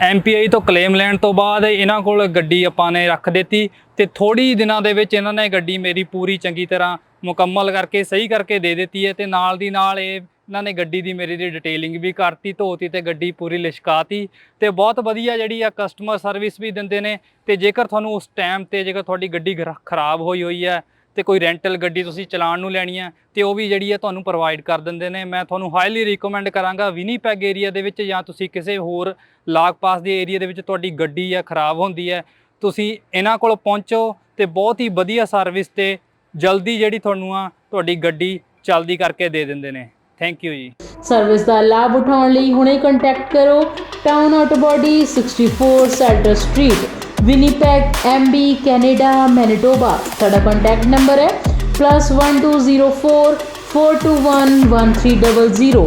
MPI ਤੋਂ ਕਲੇਮ ਲੈਣ ਤੋਂ ਬਾਅਦ ਇਹਨਾਂ ਕੋਲ ਗੱਡੀ ਆਪਾਂ ਨੇ ਰੱਖ ਦਿੱਤੀ ਤੇ ਥੋੜੀ ਦਿਨਾਂ ਦੇ ਵਿੱਚ ਇਹਨਾਂ ਨੇ ਗੱਡੀ ਮੇਰੀ ਪੂਰੀ ਚੰਗੀ ਤਰ੍ਹਾਂ ਮੁਕੰਮਲ ਕਰਕੇ ਸਹੀ ਕਰਕੇ ਦੇ ਦਿੱਤੀ ਹੈ। ਤੇ ਨਾਲ ਦੀ ਨਾਲ ਇਹਨਾਂ ਨੇ ਗੱਡੀ ਦੀ ਮੇਰੀ ਦੀ ਡਿਟੇਲਿੰਗ ਵੀ ਕਰਤੀ, ਧੋਤੀ ਤੇ ਗੱਡੀ ਪੂਰੀ ਲਿਸ਼ਕਾਤੀ ਤੇ ਬਹੁਤ ਵਧੀਆ ਜਿਹੜੀ ਆ ਕਸਟਮਰ ਸਰਵਿਸ ਵੀ ਦਿੰਦੇ ਨੇ। ਤੇ ਜੇਕਰ ਤੁਹਾਨੂੰ ਉਸ ਟਾਈਮ ਤੇ ਜੇਕਰ ਤੁਹਾਡੀ ਗੱਡੀ ਖਰਾਬ ਹੋਈ ਹੈ ਤੇ ਕੋਈ ਰੈਂਟਲ ਗੱਡੀ ਤੁਸੀਂ ਚਲਾਉਣ ਨੂੰ ਲੈਣੀ ਹੈ ਤੇ ਉਹ ਵੀ ਜਿਹੜੀ ਹੈ ਤੁਹਾਨੂੰ ਪ੍ਰੋਵਾਈਡ ਕਰ ਦਿੰਦੇ ਨੇ। ਮੈਂ ਤੁਹਾਨੂੰ ਹਾਈਲੀ ਰਿਕਮੈਂਡ ਕਰਾਂਗਾ ਵਿਨੀਪੈਗ ਏਰੀਆ ਦੇ ਵਿੱਚ ਜਾਂ ਤੁਸੀਂ ਕਿਸੇ ਹੋਰ ਲਾਗ ਪਾਸ ਦੇ ਏਰੀਆ ਦੇ ਵਿੱਚ ਤੁਹਾਡੀ ਗੱਡੀ ਆ ਖਰਾਬ ਹੁੰਦੀ ਹੈ, ਤੁਸੀਂ ਇਹਨਾਂ ਕੋਲ ਪਹੁੰਚੋ ਤੇ ਬਹੁਤ ਹੀ ਵਧੀਆ ਸਰਵਿਸ ਤੇ ਜਲਦੀ ਜਿਹੜੀ ਤੁਹਾਨੂੰ ਆ ਤੁਹਾਡੀ ਗੱਡੀ ਚਲਦੀ ਕਰਕੇ ਦੇ ਦਿੰਦੇ ਨੇ। Thank you ji. ਸਰਵਿਸ ਦਾ ਲਾਭ ਉਠਾਉਣ ਲਈ ਹੁਣੇ ਕੰਟੈਕਟ ਕਰੋ town auto body 64 Salter street Winnipeg MB Canada Manitoba. ਸਾਡਾ ਕੰਟੈਕਟ ਨੰਬਰ ਹੈ +1204 421 1300।